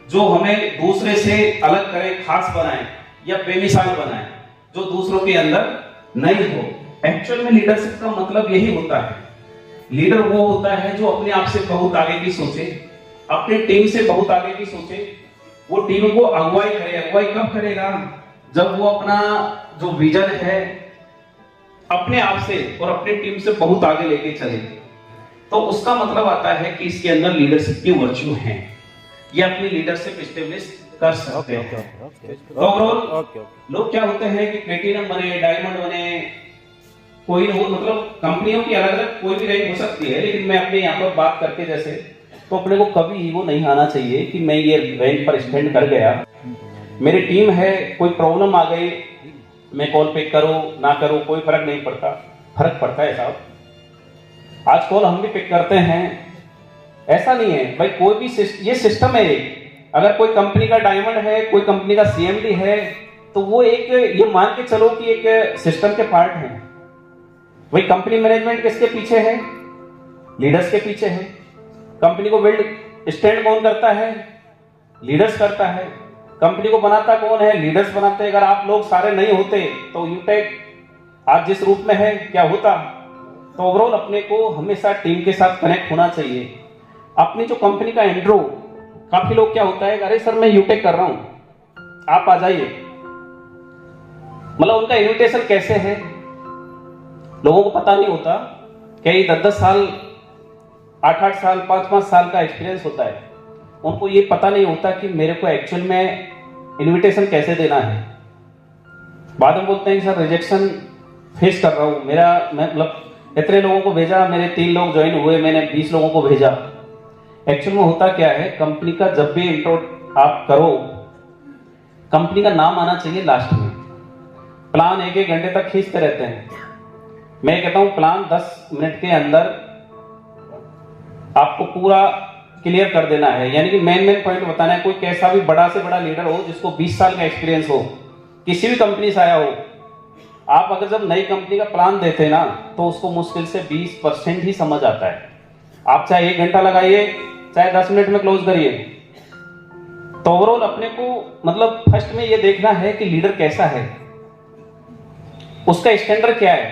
जो हमें दूसरे से अलग करें, खास बनाएं या बेमिसाल बनाएं, जो दूसरों के अंदर नहीं हो। एक्चुअल में लीडरशिप का मतलब यही होता है। लीडर वो होता है जो अपने आप से बहुत आगे की सोचे, अपनी टीम से बहुत आगे की सोचे, वो टीम को अगुवाई करे। अगुवाई कब करेगा, जब वो अपना जो विजन है अपने आप से और अपनी टीम से बहुत आगे लेके चले, तो उसका मतलब आता है कि इसके अंदर लीडरशिप की वर्च्यू हैं, ये अपनी लीडरशिप एस्टेब्लिश कर सकते हैं। ओवरऑल लोग क्या होते हैं कि प्लेटिनम बने, डायमंड बने, कोई हो, मतलब कंपनियों की अलग अलग कोई भी रैंक हो सकती है, लेकिन मैं अपने यहाँ पर बात करके जैसे, तो अपने को कभी ईगो नहीं आना चाहिए कि मैं ये रैंक पर स्टैंड कर गया, मेरी टीम है, कोई प्रॉब्लम आ गई, मैं कॉल पिक करूं ना करूं कोई फर्क नहीं पड़ता। फर्क पड़ता है साहब, आज कॉल हम भी पिक करते हैं, ऐसा नहीं है भाई, कोई भी ये सिस्टम है अगर कोई कंपनी का डायमंड है, कोई कंपनी का सीएमडी है, तो वो एक ये मान के चलो कि एक सिस्टम के पार्ट है। वही कंपनी मैनेजमेंट किसके पीछे है? लीडर्स के पीछे है। कंपनी को बिल्ड स्टैंड कौन करता है? लीडर्स करता है। कंपनी को बनाता कौन है? लीडर्स बनाते हैं। अगर आप लोग सारे नहीं होते तो यूटेक आज जिस रूप में है क्या होता? तो ओवरऑल अपने को हमेशा टीम के साथ कनेक्ट होना चाहिए। अपनी जो कंपनी का इंट्रो, काफी लोग क्या होता है, अरे सर मैं यूटेक कर रहा हूं, आप आ जाइए। मतलब उनका इन्विटेशन कैसे है लोगों को पता नहीं होता। कई 10-10 साल, 8-8 साल, 5-5 साल का एक्सपीरियंस होता है। उनको ये पता नहीं होता कि मेरे को एक्चुअल में इनविटेशन कैसे देना है। बाद में बोलते हैं कि सर रिजेक्शन फेस कर रहा हूं, मैं मतलब इतने लोगों को भेजा, मेरे 3 लोग ज्वाइन हुए, मैंने 20 लोगों को भेजा। एक्चुअल में होता क्या है, कंपनी का जब भी इंट्रो आप करो, कंपनी का नाम आना चाहिए लास्ट में। प्लान 1-1 घंटे तक खींचते रहते हैं। मैं कहता हूं प्लान 10 मिनट के अंदर आपको पूरा क्लियर कर देना है, यानी कि मेन पॉइंट बताना है। कोई कैसा भी बड़ा से बड़ा लीडर हो, जिसको 20 साल का एक्सपीरियंस हो, किसी भी कंपनी से आया हो, आप अगर जब नई कंपनी का प्लान देते हैं ना, तो उसको मुश्किल से 20% ही समझ आता है। आप चाहे 1 घंटा लगाइए, चाहे 10 मिनट में क्लोज करिए। तो ओवरऑल अपने को मतलब फर्स्ट में ये देखना है कि लीडर कैसा है, उसका स्टैंडर्ड क्या है,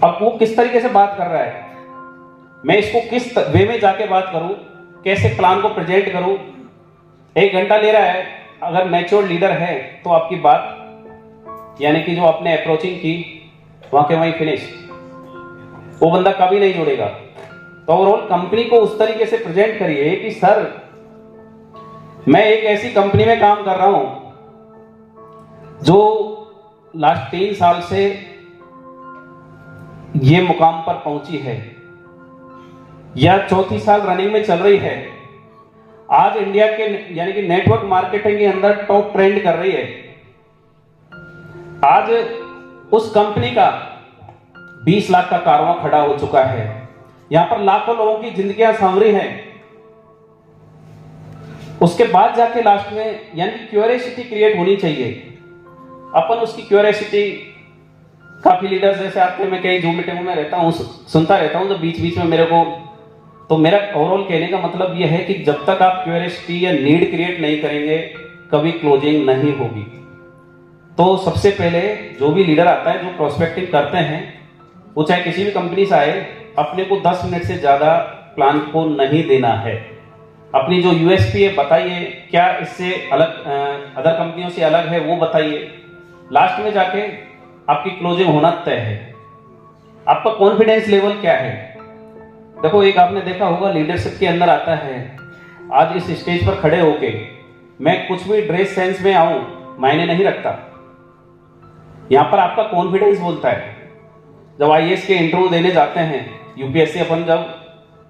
अब वो किस तरीके से बात कर रहा है, मैं इसको किस वे में जाके बात करूं, कैसे प्लान को प्रेजेंट करूं। 1 घंटा ले रहा है, अगर मैच्योर लीडर है तो आपकी बात, यानी कि जो आपने अप्रोचिंग की वहां के वहीं फिनिश, वो बंदा कभी नहीं जुड़ेगा। तो ओवरऑल कंपनी को उस तरीके से प्रेजेंट करिए कि सर मैं एक ऐसी कंपनी में काम कर रहा हूं जो लास्ट 3 साल से ये मुकाम पर पहुंची है, या 4थी साल रनिंग में चल रही है। आज इंडिया के यानी कि नेटवर्क मार्केटिंग के अंदर टॉप ट्रेंड कर रही है। आज उस कंपनी का 20 लाख का कारवां खड़ा हो चुका है। यहां पर लाखों लोगों की जिंदगियां संवरी हैं। उसके बाद जाके लास्ट में यानी क्यूरियोसिटी क्रिएट होनी चाहिए। अपन उसकी क्यूरियोसिटी, काफी लीडर्स जैसे आते हैं, मैं कई जूम मीटिंगों में रहता हूं, सुनता रहता हूं, तो बीच बीच में मेरे को, तो मेरा ओवरऑल कहने का मतलब यह है कि जब तक आप क्यूरियोसिटी या नीड क्रिएट नहीं करेंगे, कभी क्लोजिंग नहीं होगी। तो सबसे पहले जो भी लीडर आता है, जो प्रोस्पेक्टिंग करते हैं, वो चाहे किसी भी कंपनी से आए, अपने को 10 मिनट से ज्यादा प्लान को नहीं देना है। अपनी जो यूएसपी है बताइए, क्या इससे अलग अदर कंपनियों से अलग है वो बताइए। लास्ट में जाके आपकी क्लोजिंग होना तय है। आपका कॉन्फिडेंस लेवल क्या है। देखो, एक आपने देखा होगा लीडरशिप के अंदर आता है, आज इस स्टेज पर खड़े होके मैं कुछ भी ड्रेस सेंस में आऊं मायने नहीं रखता। यहां पर आपका कॉन्फिडेंस बोलता है। जब आईएएस के इंटरव्यू देने जाते हैं, यूपीएससी अपन जब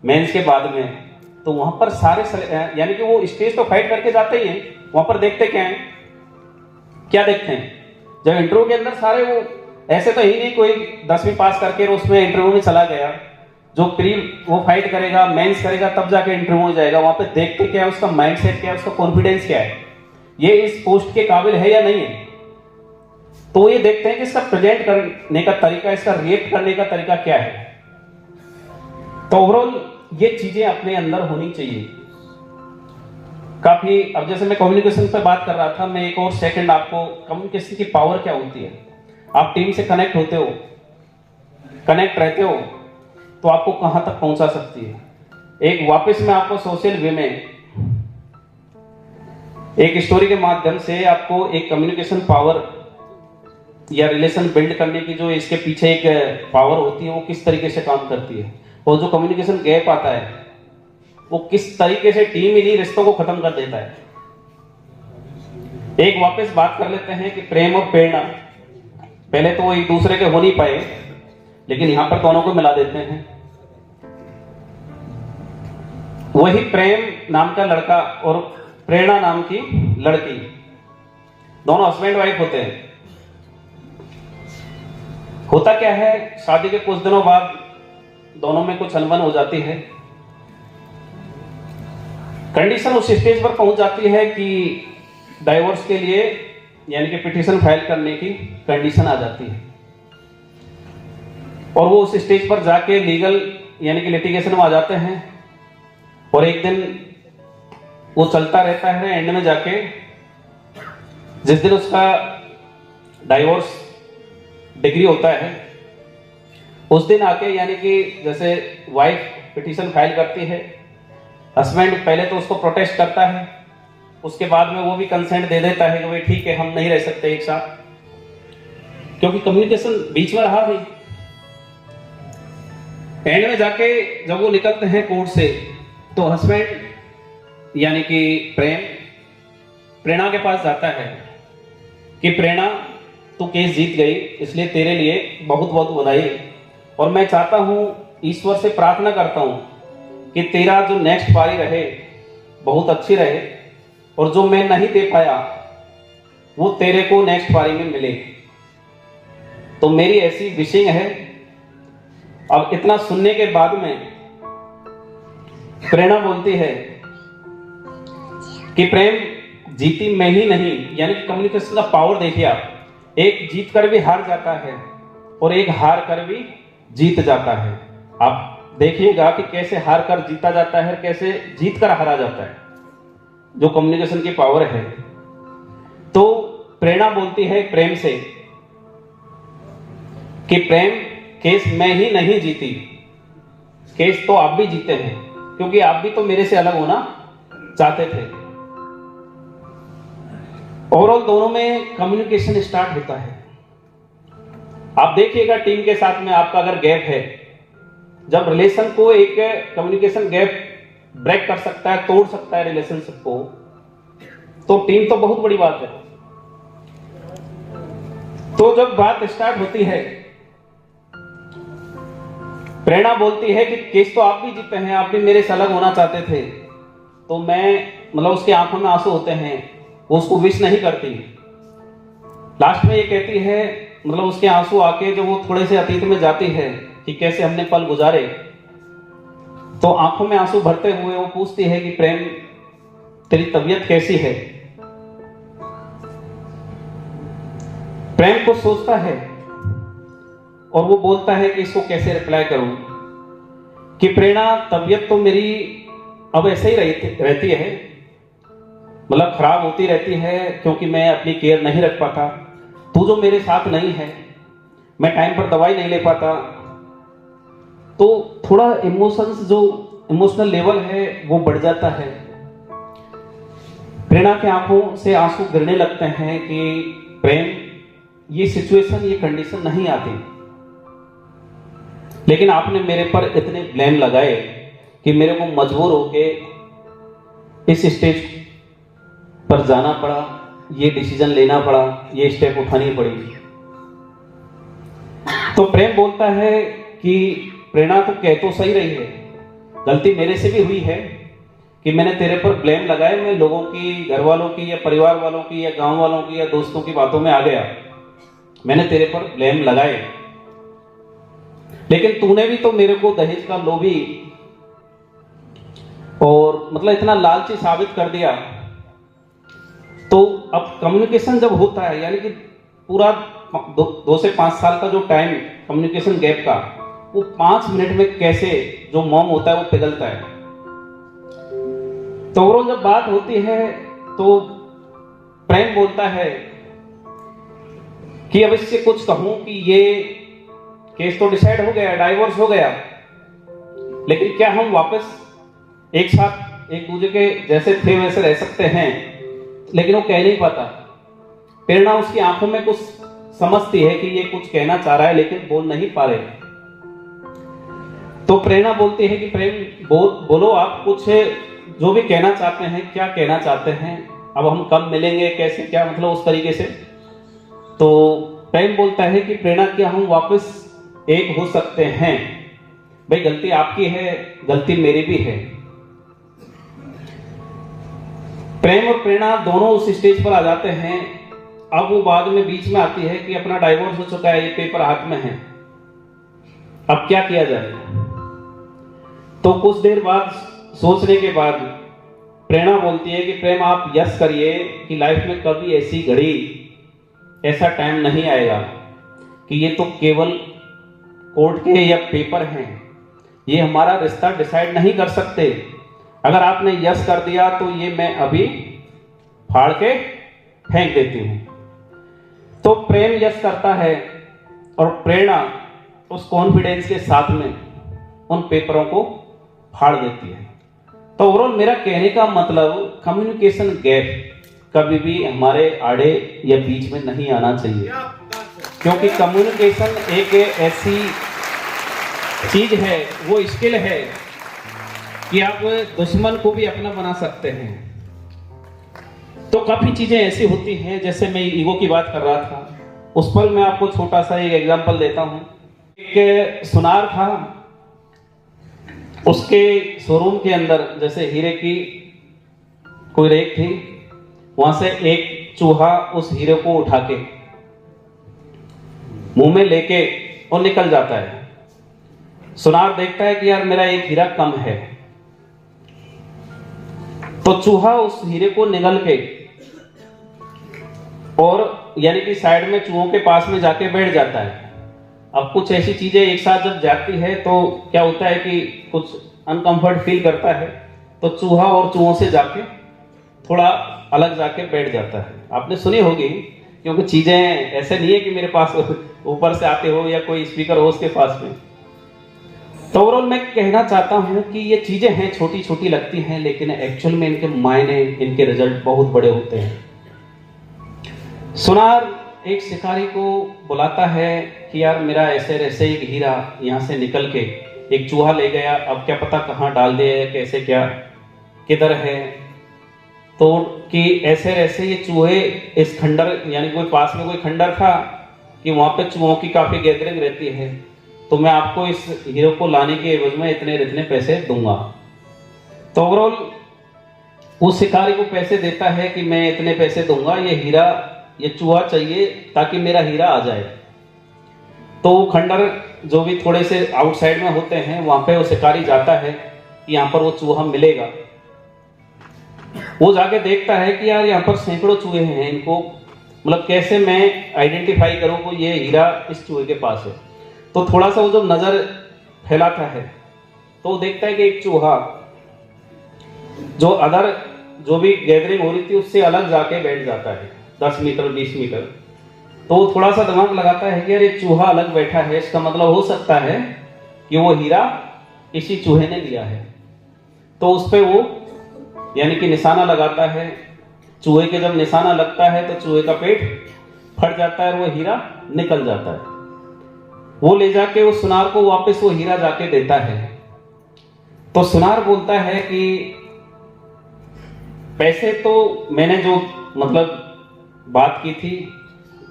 मेंस के बाद में, तो वहां पर सारे यानी कि वो स्टेज तो फाइट करके जाते ही हैं, वहां पर देखते क्या है, क्या देखते हैं जब इंटरव्यू के अंदर सारे वो ऐसे तो ही नहीं कोई 10वीं पास करके उसमें इंटरव्यू में चला गया। जो प्री वो फाइट करेगा, मेंस करेगा, तब जाके इंटरव्यू में जाएगा। वहां पे देखते क्या है, उसका माइंडसेट क्या है, उसका कॉन्फिडेंस क्या है, ये इस पोस्ट के काबिल है या नहीं है। तो ये देखते हैं कि इसका प्रेजेंट करने का तरीका, इसका रिएक्ट करने का तरीका क्या है। तो ओवरऑल ये चीजें अपने अंदर होनी चाहिए काफी। अब जैसे मैं कम्युनिकेशन पे बात कर रहा था, मैं एक और सेकंड आपको, कम्युनिकेशन की पावर क्या होती है। आप टीम से कनेक्ट होते हो, कनेक्ट रहते हो, तो आपको कहां तक पहुंचा सकती है। एक वापस में आपको सोशल वे में एक स्टोरी के माध्यम से आपको एक कम्युनिकेशन पावर या रिलेशन बिल्ड करने की जो इसके पीछे एक पावर होती है, वो किस तरीके से काम करती है, और जो कम्युनिकेशन गैप आता है वो किस तरीके से टीम इन्हीं रिश्तों को खत्म कर देता है। एक वापस बात कर लेते हैं कि प्रेम और प्रेरणा, पहले तो वो एक दूसरे के हो नहीं पाए, लेकिन यहां पर दोनों को मिला देते हैं। वही प्रेम नाम का लड़का और प्रेरणा नाम की लड़की, दोनों हस्बैंड वाइफ होते हैं। होता क्या है, शादी के कुछ दिनों बाद दोनों में कुछ अनबन हो जाती है। कंडीशन उस स्टेज पर पहुंच जाती है कि डाइवोर्स के लिए यानी कि पिटीशन फाइल करने की कंडीशन आ जाती है, और वो उस स्टेज पर जाके लीगल यानी कि लिटिगेशन में आ जाते हैं, और एक दिन वो चलता रहता है। एंड में जाके जिस दिन उसका डाइवोर्स डिग्री होता है उस दिन आके यानी कि जैसे वाइफ पिटीशन फाइल करती है, हस्बैंड पहले तो उसको प्रोटेस्ट करता है, उसके बाद में वो भी कंसेंट दे देता है कि भाई ठीक है हम नहीं रह सकते एक साथ, क्योंकि कम्युनिकेशन बीच में रहा नहीं। एंड में जाके जब वो निकलते हैं कोर्ट से तो हस्बैंड यानी कि प्रेरणा के पास जाता है कि प्रेरणा तू केस जीत गई, इसलिए तेरे लिए बहुत बहुत बधाई, और मैं चाहता हूं, ईश्वर से प्रार्थना करता हूं कि तेरा जो नेक्स्ट पारी रहे बहुत अच्छी रहे, और जो मैं नहीं दे पाया वो तेरे को नेक्स्ट पारी में मिले। तो मेरी ऐसी विशिंग है। अब इतना सुनने के बाद में प्रेरणा बोलती है कि प्रेम जीती मैं ही नहीं, यानी कम्युनिकेशन का पावर देखिए आप, एक जीत कर भी हार जाता है और एक हार कर भी जीत जाता है। आप देखिएगा कि कैसे हार कर जीता जाता है, कैसे जीत कर हारा जाता है, जो कम्युनिकेशन की पावर है। तो प्रेरणा बोलती है प्रेम से कि प्रेम केस मैं ही नहीं जीती, केस तो आप भी जीते हैं, क्योंकि आप भी तो मेरे से अलग होना चाहते थे। ओवरऑल दोनों में कम्युनिकेशन स्टार्ट होता है। आप देखिएगा टीम के साथ में आपका अगर गैप है, जब रिलेशन को एक कम्युनिकेशन गैप ब्रेक कर सकता है, तोड़ सकता है रिलेशनशिप को, तो टीम तो बहुत बड़ी बात है। तो जब बात स्टार्ट होती है, प्रेरणा बोलती है कि केस तो आप भी जीते हैं, आप भी मेरे से अलग होना चाहते थे, तो मैं मतलब उसकी आंखों में आंसू होते हैं, वो उसको विश नहीं करती। लास्ट में ये कहती है, मतलब उसके आंसू आके जब वो थोड़े से अतीत में जाती है कि कैसे हमने पल गुजारे, तो आंखों में आंसू भरते हुए वो पूछती है कि प्रेम तेरी तबीयत कैसी है। प्रेम को सोचता है और वो बोलता है कि इसको कैसे रिप्लाई करूं कि प्रेरणा तबीयत तो मेरी अब ऐसे ही रहती है, मतलब खराब होती रहती है, क्योंकि मैं अपनी केयर नहीं रख पाता, तू जो मेरे साथ नहीं है, मैं टाइम पर दवाई नहीं ले पाता, तो थोड़ा इमोशंस जो इमोशनल लेवल है वो बढ़ जाता है। प्रेरणा की आंखों से आंसू गिरने लगते हैं कि प्रेम ये सिचुएशन, ये कंडीशन नहीं आती, लेकिन आपने मेरे पर इतने ब्लेम लगाए कि मेरे को मजबूर होके इस स्टेज पर जाना पड़ा, ये डिसीजन लेना पड़ा, ये स्टेप उठानी पड़ी। तो प्रेम बोलता है कि प्रेरणा तो कह तो सही रही है, गलती मेरे से भी हुई है कि मैंने तेरे पर ब्लेम लगाए, मैं लोगों की, घर वालों की या परिवार वालों की या गांव वालों की या दोस्तों की बातों में आ गया, मैंने तेरे पर ब्लेम लगाए, लेकिन तूने भी तो मेरे को दहेज का लोभी और मतलब इतना लालची साबित कर दिया। तो अब कम्युनिकेशन जब होता है, यानी कि पूरा 2 से 5 साल का जो टाइम कम्युनिकेशन गैप का, वो 5 मिनट में कैसे जो मॉम होता है वो पिघलता है। तो ओवरऑल जब बात होती है तो प्रेम बोलता है कि अब इससे कुछ कहूं कि ये केस तो डिसाइड हो गया, डाइवोर्स हो गया, लेकिन क्या हम वापस एक साथ एक दूसरे के जैसे थे वैसे रह सकते हैं? लेकिन वो कह नहीं पाता। प्रेरणा उसकी आंखों में कुछ समझती है कि ये कुछ कहना चाह रहा है, लेकिन बोल नहीं पा रहे। तो प्रेरणा बोलती है कि प्रेम बोलो आप कुछ जो भी कहना चाहते हैं, क्या कहना चाहते हैं, अब हम कब मिलेंगे, कैसे, क्या मतलब उस तरीके से। तो प्रेम बोलता है कि प्रेरणा क्या हम वापस एक हो सकते हैं? भाई गलती आपकी है, गलती मेरी भी है। प्रेम और प्रेरणा दोनों उस स्टेज पर आ जाते हैं। अब वो बाद में बीच में आती है कि अपना डाइवोर्स हो चुका है, ये पेपर हाथ में है, अब क्या किया जाए। तो कुछ देर बाद सोचने के बाद प्रेरणा बोलती है कि प्रेम आप यस करिए कि लाइफ में कभी ऐसी घड़ी, ऐसा टाइम नहीं आएगा कि ये तो केवल कोर्ट के या पेपर हैं, ये हमारा रिश्ता डिसाइड नहीं कर सकते। अगर आपने यस कर दिया तो ये मैं अभी फाड़ के फेंक देती हूं। तो प्रेम यस करता है और प्रेरणा उस कॉन्फिडेंस के साथ में उन पेपरों को फाड़ देती है। तो ओवरऑल मेरा कहने का मतलब कम्युनिकेशन गैप कभी भी हमारे आड़े या बीच में नहीं आना चाहिए, क्योंकि कम्युनिकेशन एक ऐसी चीज है, वो स्किल है कि आप दुश्मन को भी अपना बना सकते हैं। तो काफी चीजें ऐसी होती हैं, जैसे मैं ईगो की बात कर रहा था, उस पर मैं आपको छोटा सा एक एग्जांपल देता हूं। एक सुनार था, उसके शोरूम के अंदर जैसे हीरे की कोई रेक थी, वहां से एक चूहा उस हीरे को उठा के मुंह में लेके और निकल जाता है। सुनार देखता है कि यार मेरा एक हीरा कम है, तो चूहा उस हीरे को निगल के और यानी कि साइड में चूहों के पास में जाके बैठ जाता है। अब कुछ ऐसी चीजें एक साथ जब जाती है तो क्या होता है कि कुछ अनकंफर्ट फील करता है, तो चूहा और चूहों से जाके थोड़ा अलग जाके बैठ जाता है। आपने सुनी होगी, क्योंकि चीजें ऐसे नहीं है कि मेरे पास ऊपर से आते हो या कोई स्पीकर हो उसके पास में। तो ओवरऑल मैं कहना चाहता हूं कि ये चीजें हैं, छोटी छोटी लगती हैं, लेकिन एक्चुअल में इनके मायने, इनके रिजल्ट बहुत बड़े होते हैं। सुनार एक शिकारी को बुलाता है कि यार मेरा ऐसे ऐसे एक हीरा यहाँ से निकल के एक चूहा ले गया, अब क्या पता कहाँ डाल दे, कैसे क्या किधर है। तो कि ऐसे ऐसे ये चूहे इस खंडर, यानी कोई पास में कोई खंडर था कि वहां पे चूहों की काफी गैदरिंग रहती है, तो मैं आपको इस हीरे को लाने के एवज में इतने पैसे दूंगा। तो ओवरऑल उस शिकारी को पैसे देता है कि मैं इतने पैसे दूंगा, ये हीरा, ये चूहा चाहिए ताकि मेरा हीरा आ जाए। तो वो खंडर जो भी थोड़े से आउटसाइड में होते हैं, वहां पे वो शिकारी जाता है कि यहाँ पर वो चूहा मिलेगा। वो जाके देखता है कि यार यहाँ पर सैकड़ों चूहे हैं, इनको मतलब कैसे मैं आइडेंटिफाई करूं कि ये हीरा इस चूहे के पास है। तो थोड़ा सा वो जब नजर फैलाता है तो वो देखता है कि एक चूहा जो अदर जो भी गैदरिंग हो रही थी उससे अलग जाके बैठ जाता है 10 मीटर 20 मीटर। तो वो थोड़ा सा दिमाग लगाता है कि यार ये चूहा अलग बैठा है, इसका मतलब हो सकता है कि वो हीरा इसी चूहे ने लिया है। तो उस पे वो यानी कि निशाना लगाता है। चूहे के जब निशाना लगता है तो चूहे का पेट फट जाता है और वो हीरा निकल जाता है। वो ले जाके उस सुनार को वापस वो हीरा जाके देता है। तो सुनार बोलता है कि पैसे तो मैंने जो मतलब बात की थी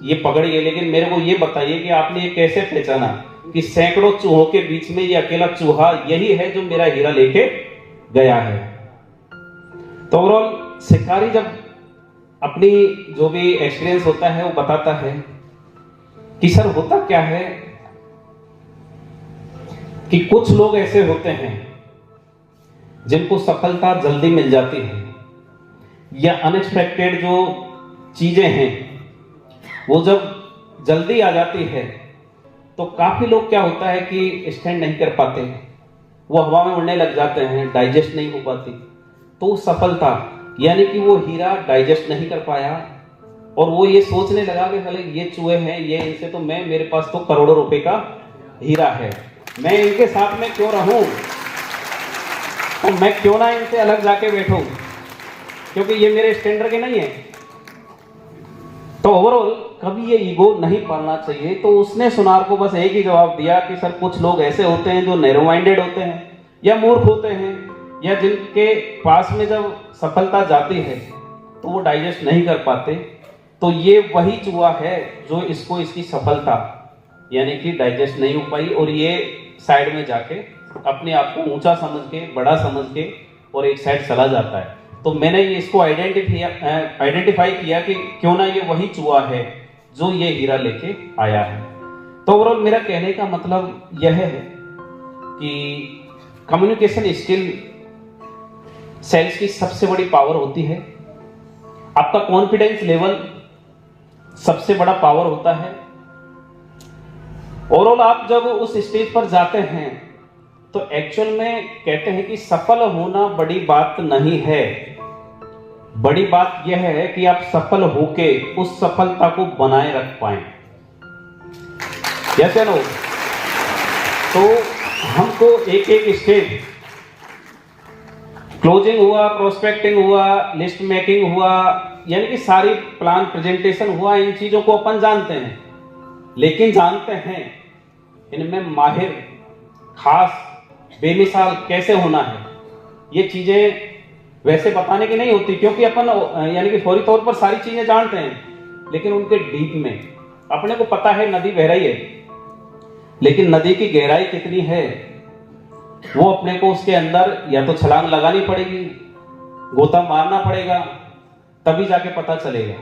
ये पकड़िए, लेकिन मेरे को ये बताइए कि आपने ये कैसे पहचाना कि सैकड़ों चूहों के बीच में ये अकेला चूहा यही है जो मेरा हीरा लेके गया है। तो ओवरऑल शिकारी जब अपनी जो भी एक्सपीरियंस होता है वो बताता है कि सर होता क्या है कि कुछ लोग ऐसे होते हैं जिनको सफलता जल्दी मिल जाती है, या अनएक्सपेक्टेड जो चीजें हैं वो जब जल्दी आ जाती है तो काफी लोग क्या होता है कि स्टैंड नहीं कर पाते, वो हवा में उड़ने लग जाते हैं, डाइजेस्ट नहीं हो पाती। तो सफलता यानी कि वो हीरा डाइजेस्ट नहीं कर पाया और वो ये सोचने लगा कि साले ये चूहे हैं, ये इनसे तो मेरे पास तो करोड़ों रुपए का हीरा है, मैं इनके साथ में क्यों रहूं और मैं क्यों ना इनसे अलग जाके बैठूं, क्योंकि ये मेरे स्टैंडर्ड के नहीं है। तो ओवरऑल कभी ये ईगो नहीं पालना चाहिए। तो उसने सुनार को बस एक ही जवाब दिया कि सर कुछ लोग ऐसे होते हैं जो नैरो माइंडेड होते हैं या मूर्ख होते हैं, या जिनके पास में जब सफलता जाती है तो वो डाइजेस्ट नहीं कर पाते। तो ये वही चूहा है जो इसको इसकी सफलता यानी कि डाइजेस्ट नहीं हो पाई और ये साइड में जाके अपने आप को ऊंचा समझ के, बड़ा समझ के और एक साइड चला जाता है। तो मैंने ये इसको आइडेंटिफाई किया कि क्यों ना ये वही चूहा है जो ये हीरा लेके आया है। तो ओवरऑल मेरा कहने का मतलब यह है कि कम्युनिकेशन स्किल सेल्स की सबसे बड़ी पावर होती है। आपका कॉन्फिडेंस लेवल सबसे बड़ा पावर होता है। ओवरऑल आप जब उस स्टेज पर जाते हैं तो एक्चुअल में कहते हैं कि सफल होना बड़ी बात नहीं है, बड़ी बात यह है कि आप सफल होके उस सफलता को बनाए रख पाए। यस या नो? तो हमको एक एक स्टेज, क्लोजिंग हुआ, प्रोस्पेक्टिंग हुआ, लिस्ट मेकिंग हुआ, यानी कि सारी प्लान प्रेजेंटेशन हुआ, इन चीजों को अपन जानते हैं, लेकिन जानते हैं इनमें माहिर, खास, बेमिसाल कैसे होना है, ये चीजें वैसे बताने की नहीं होती, क्योंकि अपन यानी कि फौरी तौर पर सारी चीजें जानते हैं, लेकिन उनके डीप में अपने को पता है नदी बह रही है, लेकिन नदी की गहराई कितनी है वो अपने को उसके अंदर या तो छलांग लगानी पड़ेगी, गोता मारना पड़ेगा, तभी जाके पता चलेगा।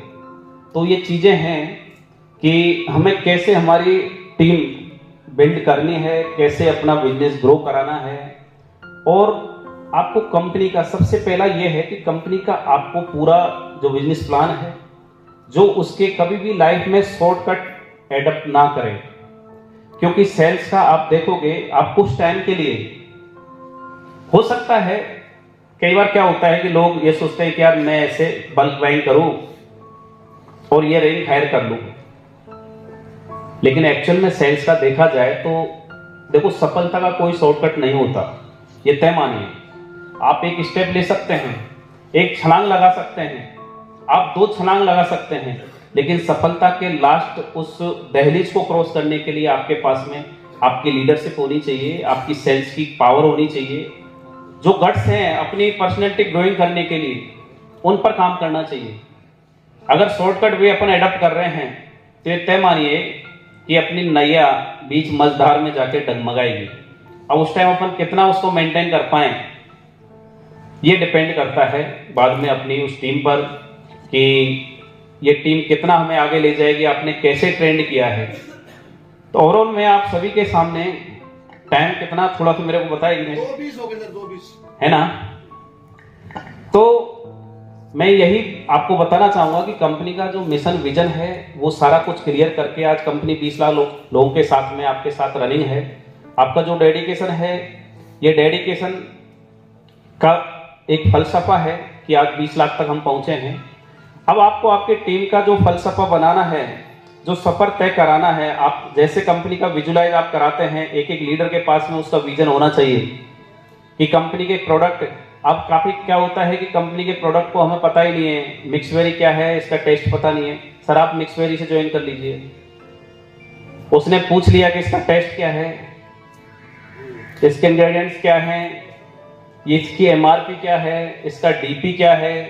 तो ये चीजें हैं कि हमें कैसे हमारी टीम बिल्ड करनी है, कैसे अपना बिजनेस ग्रो कराना है। और आपको कंपनी का सबसे पहला ये है कि कंपनी का आपको पूरा जो बिजनेस प्लान है, जो उसके कभी भी लाइफ में शॉर्टकट एडप्ट ना करें, क्योंकि सेल्स का आप देखोगे आपको उस टाइम के लिए हो सकता है, कई बार क्या होता है कि लोग ये सोचते हैं कि यार मैं ऐसे बल्क बाइंग करूं और ये रेंज हायर कर लूं, लेकिन एक्चुअल में सेल्स का देखा जाए तो देखो सफलता का कोई शॉर्टकट नहीं होता, ये तय मानिए। आप एक स्टेप ले सकते हैं, एक छलांग लगा सकते हैं, आप 2 छलांग लगा सकते हैं, लेकिन सफलता के लास्ट उस दहलीज को क्रॉस करने के लिए आपके पास में आपकी लीडरशिप होनी चाहिए, आपकी सेल्स की पावर होनी चाहिए, जो गट्स हैं अपनी पर्सनैलिटी ग्रोइंग करने के लिए उन पर काम करना चाहिए। अगर शॉर्टकट वे अपन एडप्ट कर रहे हैं तो ये तय मानिए कि अपनी नैया बीच मझधार में जाके डगमगाएगी। अब उस टाइम अपन कितना उसको मेंटेन कर पाए, ये डिपेंड करता है बाद में अपनी उस टीम पर कि ये टीम कितना हमें आगे ले जाएगी, आपने कैसे ट्रेंड किया है। तो ओवरऑल मैं आप सभी के सामने, टाइम कितना थोड़ा सा मेरे को बताइए, 2:20 हो गए सर, 2:20 है ना? तो मैं यही आपको बताना चाहूंगा कि कंपनी का जो मिशन विजन है वो सारा कुछ क्लियर करके आज कंपनी 20 लाख लोगों के साथ में आपके साथ रनिंग है। आपका जो डेडिकेशन है, ये डेडिकेशन का एक फलसफा है कि आज 20 लाख तक हम पहुंचे हैं। अब आपको आपके टीम का जो फलसफा बनाना है, जो सफर तय कराना है, आप जैसे कंपनी का विजुलाइज आप कराते हैं, एक एक लीडर के पास में उसका विजन होना चाहिए कि कंपनी के प्रोडक्ट, अब काफी क्या होता है कि कंपनी के प्रोडक्ट को हमें पता ही नहीं है, मिक्सवेरी क्या है इसका टेस्ट पता नहीं है, सर आप मिक्सवेरी से ज्वाइन कर लीजिए। उसने पूछ लिया कि इसका टेस्ट क्या है, इसके इंग्रेडिएंट्स क्या हैं, इसकी एमआरपी क्या है, इसका डीपी क्या है,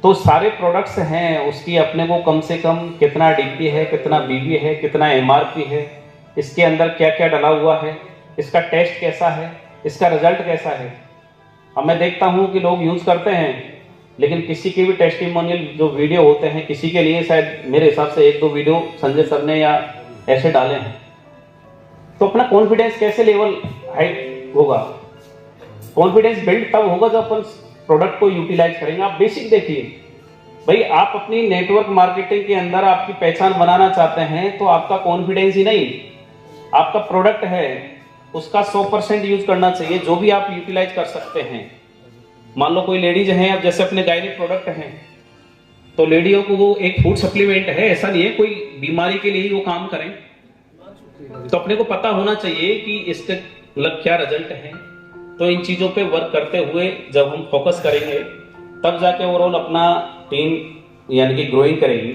तो सारे प्रोडक्ट्स हैं, उसकी अपने को कम से कम कितना डीपी है, कितना बीबी है, कितना एमआरपी है, इसके अंदर क्या क्या डला हुआ है, इसका टेस्ट कैसा है, इसका रिजल्ट कैसा है। अब मैं देखता हूं कि लोग यूज करते हैं, लेकिन किसी के भी टेस्टिमोनियल जो वीडियो होते हैं, किसी के लिए शायद मेरे हिसाब से 1-2 वीडियो संजय सर ने या ऐसे डाले हैं, तो अपना कॉन्फिडेंस कैसे लेवल हाई होगा? कॉन्फिडेंस बिल्ड तब होगा जब अपन प्रोडक्ट को यूटिलाइज करेंगे। आप बेसिक देखिए भाई, आप अपनी नेटवर्क मार्केटिंग के अंदर आपकी पहचान बनाना चाहते हैं तो आपका कॉन्फिडेंस ही नहीं, आपका प्रोडक्ट है उसका 100% यूज करना चाहिए, जो भी आप यूटिलाइज कर सकते हैं। मान लो कोई लेडीज हैं, अब जैसे अपने गायनिक प्रोडक्ट हैं, तो लेडियों को वो एक फूड सप्लीमेंट है, ऐसा नहीं है कोई बीमारी के लिए ही वो काम करें, तो अपने को पता होना चाहिए कि इसके मतलब क्या रिजल्ट है। तो इन चीजों पे वर्क करते हुए जब हम फोकस करेंगे तब जाके ओवरऑल अपना टीम यानी कि ग्रोइंग करेगी।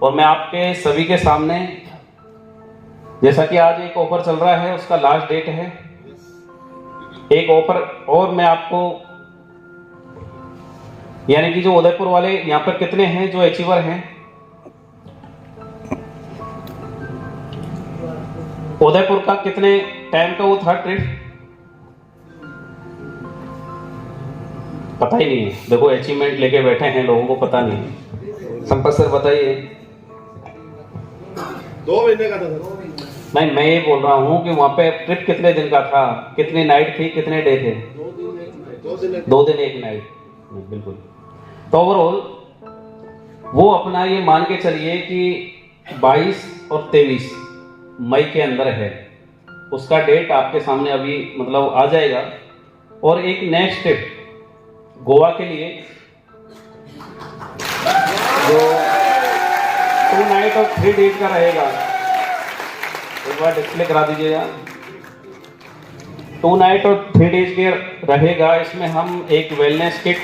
और मैं आपके सभी के सामने, जैसा कि आज एक ऑफर चल रहा है, उसका लास्ट डेट है, एक ऑफर और मैं आपको, यानी कि जो उदयपुर वाले यहाँ पर कितने हैं जो अचीवर हैं, उदयपुर का कितने टाइम का वो था ट्रिप, पता ही नहीं है। देखो अचीवमेंट लेके बैठे हैं, लोगों को पता नहीं है। संपत सर बताइए। 2 महीने का था सर। नहीं, मैं ये बोल रहा हूँ कि वहाँ पे ट्रिप कितने दिन का था, कितनी नाइट थी, कितने डे थे? 2 दिन 1 नाइट, बिल्कुल। तो ओवरऑल वो अपना ये मान के चलिए कि 22 और 23 मई के अंदर है, उसका डेट आपके सामने अभी मतलब आ जाएगा। और एक नेक्स्ट स्टेप गोवा के लिए जो 2 नाइट और 3 डेज का रहेगा, एक बार डिस्प्ले करा दीजिएगा। 2 नाइट और 3 डेज के रहेगा। इसमें हम एक वेलनेस किट,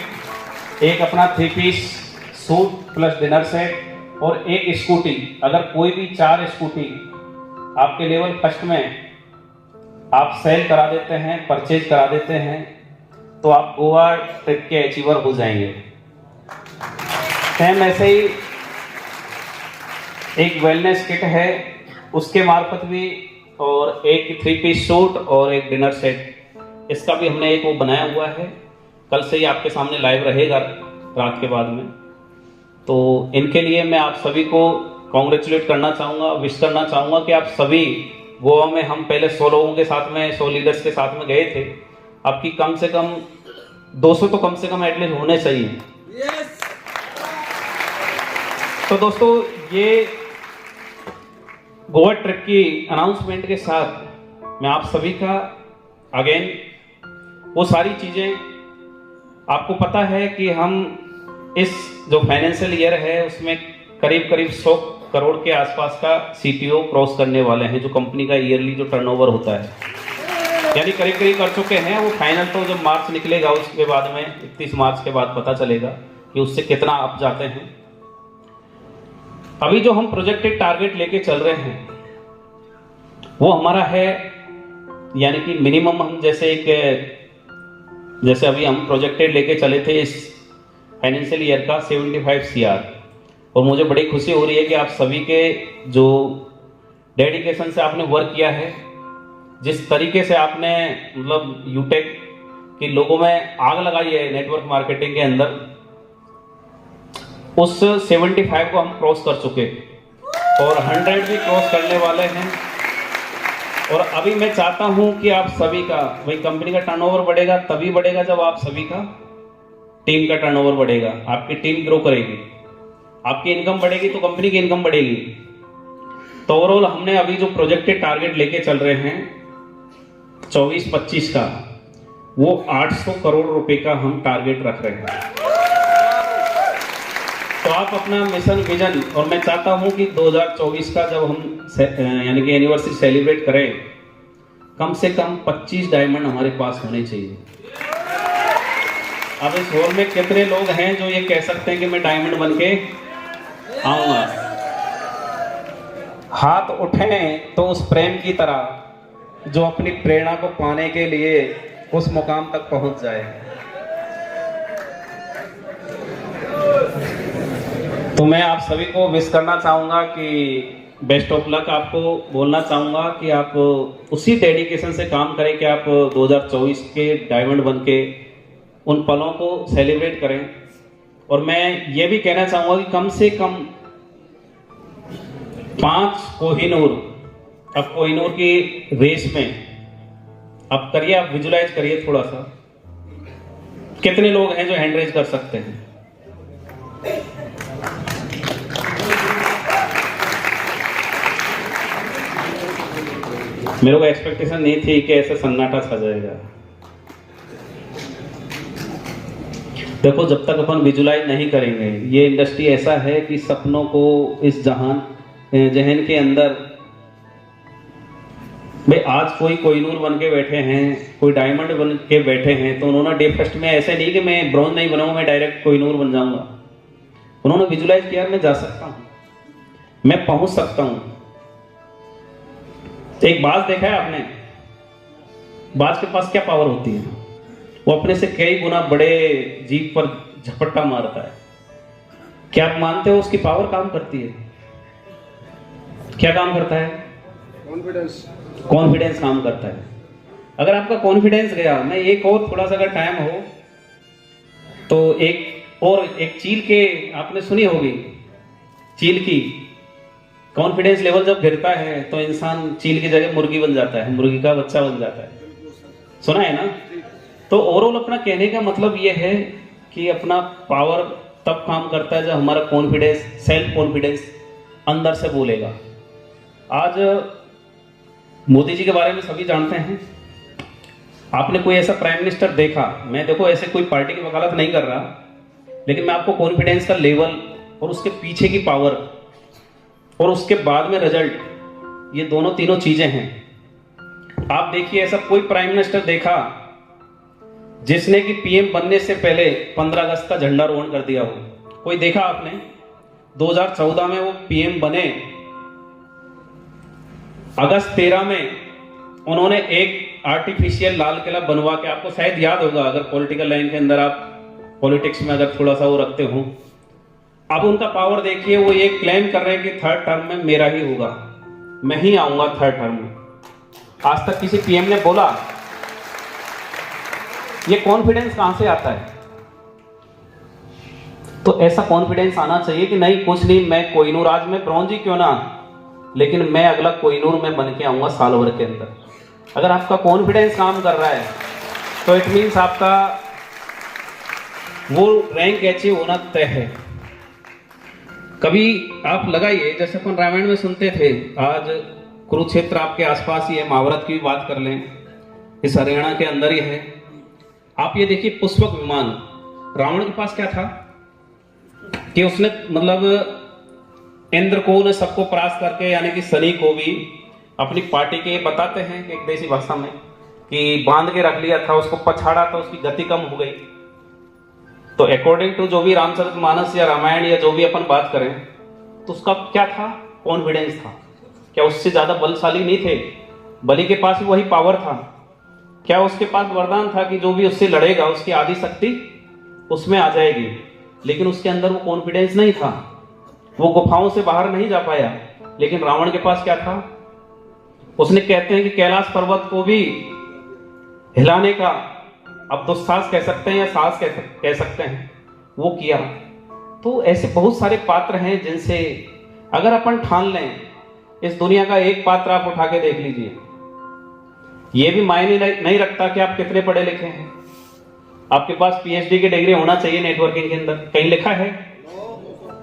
एक अपना 3 piece suit plus dinner set और एक स्कूटी। अगर कोई भी 4 स्कूटी आपके लेवल फर्स्ट में आप सेल करा देते हैं, परचेज करा देते हैं, तो आप गोवा ट्रिप के अचीवर हो जाएंगे। सेम ऐसे ही एक वेलनेस किट है, उसके मार्फत भी, और एक 3 पीस सूट और एक डिनर सेट, इसका भी हमने एक वो बनाया हुआ है। कल से ही आपके सामने लाइव रहेगा रात के बाद में। तो इनके लिए मैं आप सभी को कॉन्ग्रेचुलेट करना चाहूँगा, विश करना चाहूँगा कि आप सभी गोवा में, हम पहले 100 लोगों के साथ में, 100 लीडर्स के साथ में गए थे, आपकी कम से कम 200 तो कम से कम एटलीस्ट होने चाहिए। तो दोस्तों, ये गोवा ट्रिप की अनाउंसमेंट के साथ मैं आप सभी का अगेन वो सारी चीज़ें, आपको पता है कि हम इस जो फाइनेंशियल ईयर है उसमें करीब करीब 100 करोड़ के आसपास का सीटीओ क्रॉस करने वाले हैं, जो कंपनी का ईयरली जो टर्नओवर होता है, यानी करीब करीब कर चुके हैं। वो फाइनल तो जब मार्च निकलेगा उसके बाद में 31 मार्च के बाद पता चलेगा कि उससे कितना अप जाते हैं। अभी जो हम प्रोजेक्टेड टारगेट लेके चल रहे हैं वो हमारा है, यानी कि मिनिमम हम जैसे अभी हम प्रोजेक्टेड लेके चले थे इस फाइनेंशियल ईयर का 75 CR। और मुझे बड़ी खुशी हो रही है कि आप सभी के जो डेडिकेशन से आपने वर्क किया है, जिस तरीके से आपने मतलब यूटेक के लोगों में आग लगाई है नेटवर्क मार्केटिंग के अंदर, उस 75 को हम क्रॉस कर चुके और 100 भी क्रॉस करने वाले हैं। और अभी मैं चाहता हूं कि आप सभी का, भाई कंपनी का टर्नओवर बढ़ेगा तभी बढ़ेगा जब आप सभी का टीम का टर्नओवर बढ़ेगा, आपकी टीम ग्रो करेगी, आपकी इनकम बढ़ेगी तो कंपनी की इनकम बढ़ेगी। तो ओवरऑल हमने अभी जो प्रोजेक्टेड टारगेट लेके चल रहे हैं 24-25 का, वो 800 करोड़ रुपए का हम टारगेट रख रहे हैं। तो आप अपना मिशन विजन, और मैं चाहता हूं कि 2024 का जब हम यानी कि एनिवर्सरी सेलिब्रेट करें, कम से कम 25 डायमंड हमारे पास होने चाहिए। अब इस हॉल में कितने लोग हैं जो ये कह सकते हैं कि मैं डायमंड बन के आऊंगा? हाथ उठें तो उस प्रेम की तरह जो अपनी प्रेरणा को पाने के लिए उस मुकाम तक पहुंच जाए। तो मैं आप सभी को विश करना चाहूंगा कि बेस्ट ऑफ लक आपको बोलना चाहूंगा कि आप उसी डेडिकेशन से काम करें कि आप 2024 के डायमंड बन के उन पलों को सेलिब्रेट करें। और मैं ये भी कहना चाहूंगा कि कम से कम 5 कोहिनूर, अब कोहिनूर की रेस में अब करिए, आप विजुलाइज करिए थोड़ा सा, कितने लोग हैं जो हैंड रेज कर सकते हैं? मेरे को एक्सपेक्टेशन नहीं थी कि ऐसा सन्नाटा सा जाएगा। देखो, जब तक अपन विजुलाइज नहीं करेंगे, ये इंडस्ट्री ऐसा है कि सपनों को इस जहन के अंदर, भाई आज कोई कोहिनूर बन के बैठे हैं, कोई डायमंड बन के बैठे हैं, तो उन्होंने डे फर्स्ट में ऐसे नहीं कि मैं ब्रॉन्ज नहीं बनाऊंगा, मैं डायरेक्ट कोहिनूर बन जाऊंगा। उन्होंने विजुलाइज किया मैं जा सकता हूं, मैं पहुंच सकता हूं। एक बाज देखा है आपने? बाज के पास क्या पावर होती है? वो अपने से कई गुना बड़े जीप पर झपट्टा मारता है। क्या आप मानते हो उसकी पावर काम करती है? क्या काम करता है? कॉन्फिडेंस काम करता है। अगर आपका कॉन्फिडेंस गया, मैं एक और थोड़ा सा अगर टाइम हो तो एक चील के आपने सुनी होगी, चील की कॉन्फिडेंस लेवल जब गिरता है तो इंसान चील की जगह मुर्गी बन जाता है, मुर्गी का बच्चा बन जाता है। सुना है ना? तो तो ओवरऑल अपना कहने का मतलब ये है कि अपना पावर तब काम करता है जब हमारा कॉन्फिडेंस, सेल्फ कॉन्फिडेंस अंदर से बोलेगा। आज मोदी जी के बारे में सभी जानते हैं। आपने कोई ऐसा प्राइम मिनिस्टर देखा? मैं देखो ऐसे कोई पार्टी की वकालत नहीं कर रहा, लेकिन मैं आपको कॉन्फिडेंस का लेवल और उसके पीछे की पावर और उसके बाद में रिजल्ट, ये दोनों तीनों चीजें हैं। आप देखिए ऐसा कोई प्राइम मिनिस्टर देखा जिसने कि पीएम बनने से पहले 15 अगस्त का झंडारोहण कर दिया हो? कोई देखा आपने? 2014 में वो पीएम बने, अगस्त 13 में उन्होंने एक आर्टिफिशियल लाल किला बनवा के, आपको शायद याद होगा अगर पॉलिटिकल लाइन के अंदर आप पॉलिटिक्स में अगर थोड़ा सा वो रखते हो। अब उनका पावर देखिए, वो ये क्लेम कर रहे हैं कि थर्ड टर्म में मेरा ही होगा, मैं ही आऊंगा थर्ड टर्म में। आज तक किसी पीएम ने बोला? ये कॉन्फिडेंस कहां से आता है? तो ऐसा कॉन्फिडेंस आना चाहिए कि नहीं कुछ नहीं, मैं कोहिनूर, आज मैं ब्रॉन्ज ही क्यों ना, लेकिन मैं अगला कोहिनूर में बन के आऊंगा साल भर के अंदर। अगर आपका कॉन्फिडेंस काम कर रहा है तो इट मीन्स आपका वो रैंक अचीव होना तय है। कभी आप लगाइए, जैसे अपन रामायण में सुनते थे, आज कुरुक्षेत्र आपके आसपास ही है, महाभारत की भी बात कर लें, इस हरियाणा के अंदर ही है। आप ये देखिए पुष्पक विमान, रावण के पास क्या था कि उसने मतलब इंद्र को ने सबको परास्त करके, यानी कि शनि को भी अपनी पार्टी के, बताते हैं कि एक देसी भाषा में, कि बांध के रख लिया था, उसको पछाड़ा तो उसकी गति कम हो गई। तो अकॉर्डिंग टू जो भी रामचरितमानस या रामायण या जो भी अपन बात करें, तो उसका क्या था? कॉन्फिडेंस था। क्या उससे ज्यादा बलशाली नहीं थे? बलि के पास भी वही पावर था। क्या उसके पास वरदान था कि जो भी उससे लड़ेगा उसकी आदि शक्ति उसमें आ जाएगी? लेकिन उसके अंदर वो कॉन्फिडेंस नहीं था, वो गुफाओं से बाहर नहीं जा पाया। लेकिन रावण के पास क्या था? उसने, कहते हैं कि कैलाश पर्वत को भी हिलाने का, अब दुस्साहस कह सकते हैं या साहस कह सकते हैं, वो किया। तो ऐसे बहुत सारे पात्र हैं जिनसे अगर अपन ठान लें, इस दुनिया का एक पात्र आप उठा के देख लीजिए, ये भी मायने नहीं रखता कि आप कितने पढ़े लिखे हैं। आपके पास पीएचडी की डिग्री होना चाहिए नेटवर्किंग के अंदर, कहीं लिखा है?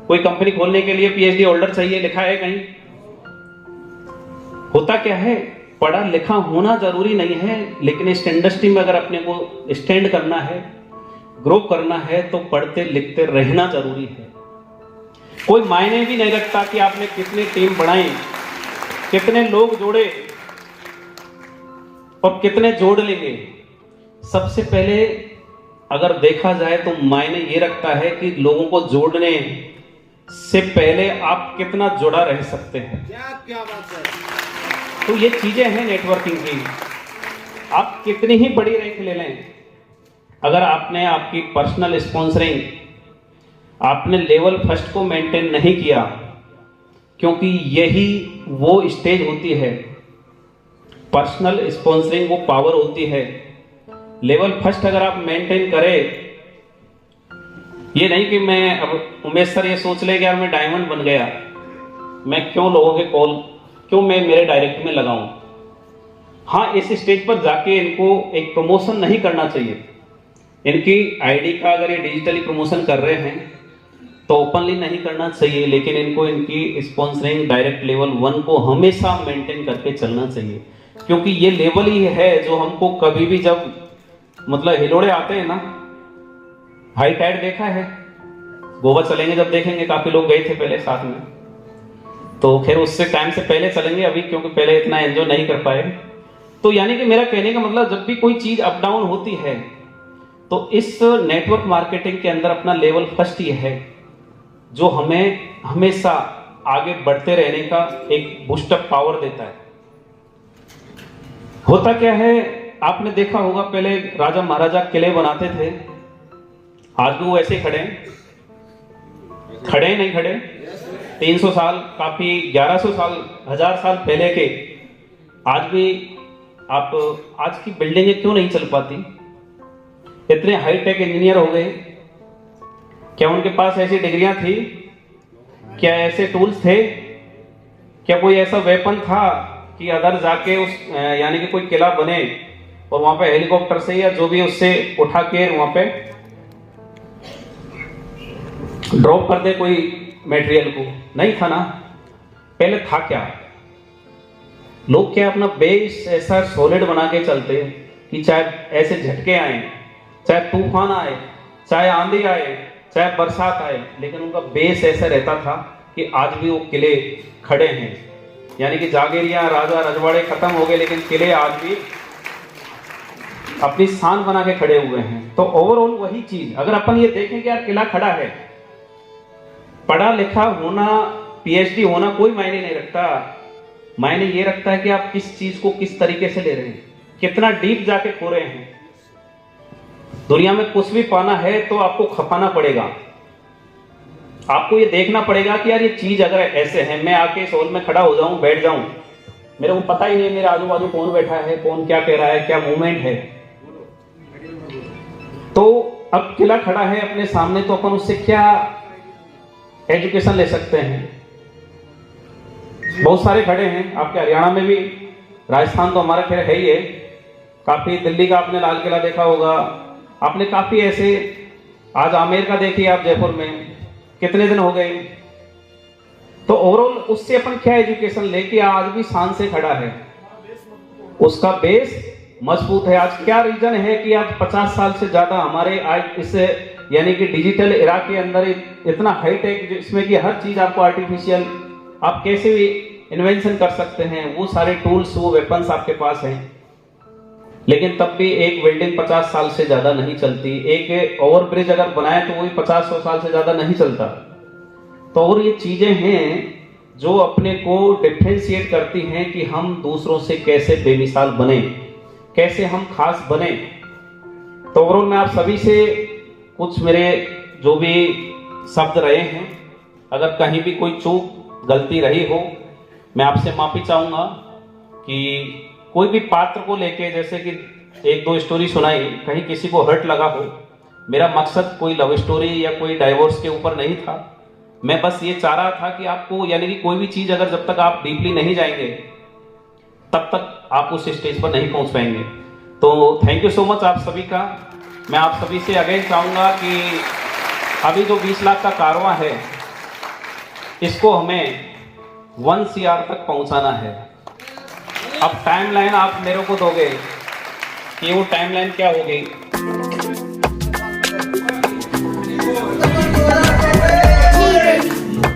कोई कंपनी खोलने के लिए पीएचडी होल्डर चाहिए, लिखा है कहीं? होता क्या है, पढ़ा लिखा होना जरूरी नहीं है, लेकिन इस इंडस्ट्री में अगर अपने को स्टैंड करना है, ग्रो करना है, तो पढ़ते लिखते रहना जरूरी है। कोई मायने भी नहीं रखता कि आपने कितनी टीम बनाई, कितने लोग जोड़े और कितने जोड़ लेंगे। सबसे पहले अगर देखा जाए तो मायने ये रखता है कि लोगों को जोड़ने से पहले आप कितना जुड़ा रह सकते हैं। क्या बात है। तो ये चीजें हैं नेटवर्किंग की। आप कितनी ही बड़ी रैंक ले लें, अगर आपने आपकी पर्सनल स्पॉन्सरिंग, आपने लेवल फर्स्ट को मेंटेन नहीं किया, क्योंकि यही वो स्टेज होती है, पर्सनल स्पॉन्सरिंग वो पावर होती है। लेवल फर्स्ट अगर आप मेंटेन करें, ये नहीं कि मैं अब उमेश सर ये सोच ले कि यार मैं डायमंड बन गया, मैं क्यों लोगों के कॉल, क्यों मैं मेरे डायरेक्ट में लगाऊं। हाँ, इस स्टेज पर जाके इनको एक प्रमोशन नहीं करना चाहिए। इनकी आईडी का अगर ये डिजिटली प्रमोशन कर रहे हैं तो ओपनली नहीं करना चाहिए, लेकिन इनको इनकी स्पॉन्सरिंग डायरेक्ट लेवल 1 को हमेशा मेंटेन करके चलना चाहिए, क्योंकि ये लेवल ही है जो हमको कभी भी जब मतलब हिलोड़े आते हैं ना, हाई टाइड देखा है, गोवा चलेंगे जब देखेंगे, काफी लोग गए थे पहले साथ में, तो खैर उससे टाइम से पहले चलेंगे अभी, क्योंकि पहले इतना एंजॉय नहीं कर पाए। तो यानी कि मेरा कहने का मतलब, जब भी कोई चीज अप डाउन होती है तो इस नेटवर्क मार्केटिंग के अंदर अपना लेवल फर्स्ट ही है जो हमें हमेशा आगे बढ़ते रहने का एक बूस्टअप पावर देता है। होता क्या है, आपने देखा होगा पहले राजा महाराजा किले बनाते थे, आज भी वो ऐसे खड़े हैं, खड़े नहीं खड़े, 300 साल, काफी 1100 साल, 1000 साल पहले के, आज भी आप आज की बिल्डिंगें क्यों नहीं चल पाती? इतने हाईटेक इंजीनियर हो गए, क्या उनके पास ऐसी डिग्रियां थी? क्या ऐसे टूल्स थे? क्या कोई ऐसा वेपन था कि अगर जाके उस यानी कि कोई किला बने और वहां पे हेलीकॉप्टर से या जो भी उससे उठा के वहां पे ड्रॉप कर दे कोई मटेरियल को, नहीं था ना। पहले था क्या, लोग क्या अपना बेस ऐसा सॉलिड बना के चलते हैं कि चाहे ऐसे झटके आए, चाहे तूफान आए, चाहे आंधी आए, चाहे बरसात आए, लेकिन उनका बेस ऐसा रहता था कि आज भी वो किले खड़े हैं। यानी कि जागीरियां, राजा रजवाड़े खत्म हो गए, लेकिन किले आज भी अपनी शान बना के खड़े हुए हैं। तो ओवरऑल वही चीज, अगर अपन ये देखें कि यार किला खड़ा है, पढ़ा लिखा होना, पीएचडी होना कोई मायने नहीं रखता। मायने ये रखता है कि आप किस चीज को किस तरीके से ले रहे हैं, कितना डीप जाके खो रहे हैं। दुनिया में कुछ भी पाना है तो आपको खपाना पड़ेगा, आपको ये देखना पड़ेगा कि यार ये चीज अगर ऐसे है, मैं आके इस हॉल में खड़ा हो जाऊं, बैठ जाऊं, मेरे को पता ही नहीं मेरे आजू बाजू कौन बैठा है, कौन क्या कह रहा है, क्या मूवमेंट है। तो अब किला खड़ा है अपने सामने, तो अपन उससे क्या एजुकेशन ले सकते हैं। बहुत सारे खड़े हैं आपके हरियाणा में भी, राजस्थान तो हमारा खैर है ही है काफी। दिल्ली का आपने लाल किला देखा होगा, आपने काफी ऐसे, आज आमेर का देखिए आप जयपुर में, कितने दिन हो गए। तो ओवरऑल उससे अपन क्या एजुकेशन लेके आज भी शान से खड़ा है, उसका बेस मजबूत है। आज क्या रीजन है कि आज 50 साल से ज्यादा हमारे आज इस यानी कि डिजिटल एरा के अंदर इतना हाईटेक, जिसमें कि हर चीज आपको आर्टिफिशियल, आप कैसे भी इन्वेंशन कर सकते हैं, वो सारे टूल्स, वो वेपन्स आपके पास हैं। लेकिन तब भी एक बिल्डिंग 50 साल से ज्यादा नहीं चलती, एक ओवर ब्रिज अगर बनाए तो वो भी 50-100 साल से ज्यादा नहीं चलता। तो और ये चीजें हैं जो अपने को डिफरेंशिएट करती हैं कि हम दूसरों से कैसे बेमिसाल बने, कैसे हम खास बने। तो ओवरऑल मैं आप सभी से कुछ मेरे जो भी शब्द रहे हैं, अगर कहीं भी कोई चूक गलती रही हो, मैं आपसे माफी चाहूंगा। कि कोई भी पात्र को लेके, जैसे कि 1-2 स्टोरी सुनाई, कहीं किसी को हर्ट लगा हो, मेरा मकसद कोई लव स्टोरी या कोई डाइवोर्स के ऊपर नहीं था। मैं बस ये चाह रहा था कि आपको, यानी कि कोई भी चीज अगर जब तक आप डीपली नहीं जाएंगे तब तक आप उस स्टेज पर नहीं पहुंच पाएंगे। तो थैंक यू सो मच आप सभी का। मैं आप सभी से अगेन चाहूंगा कि अभी जो 20 लाख का कारवां है, इसको हमें 1 CR तक पहुंचाना है। अब टाइमलाइन आप मेरे को दोगे कि वो टाइमलाइन क्या होगी,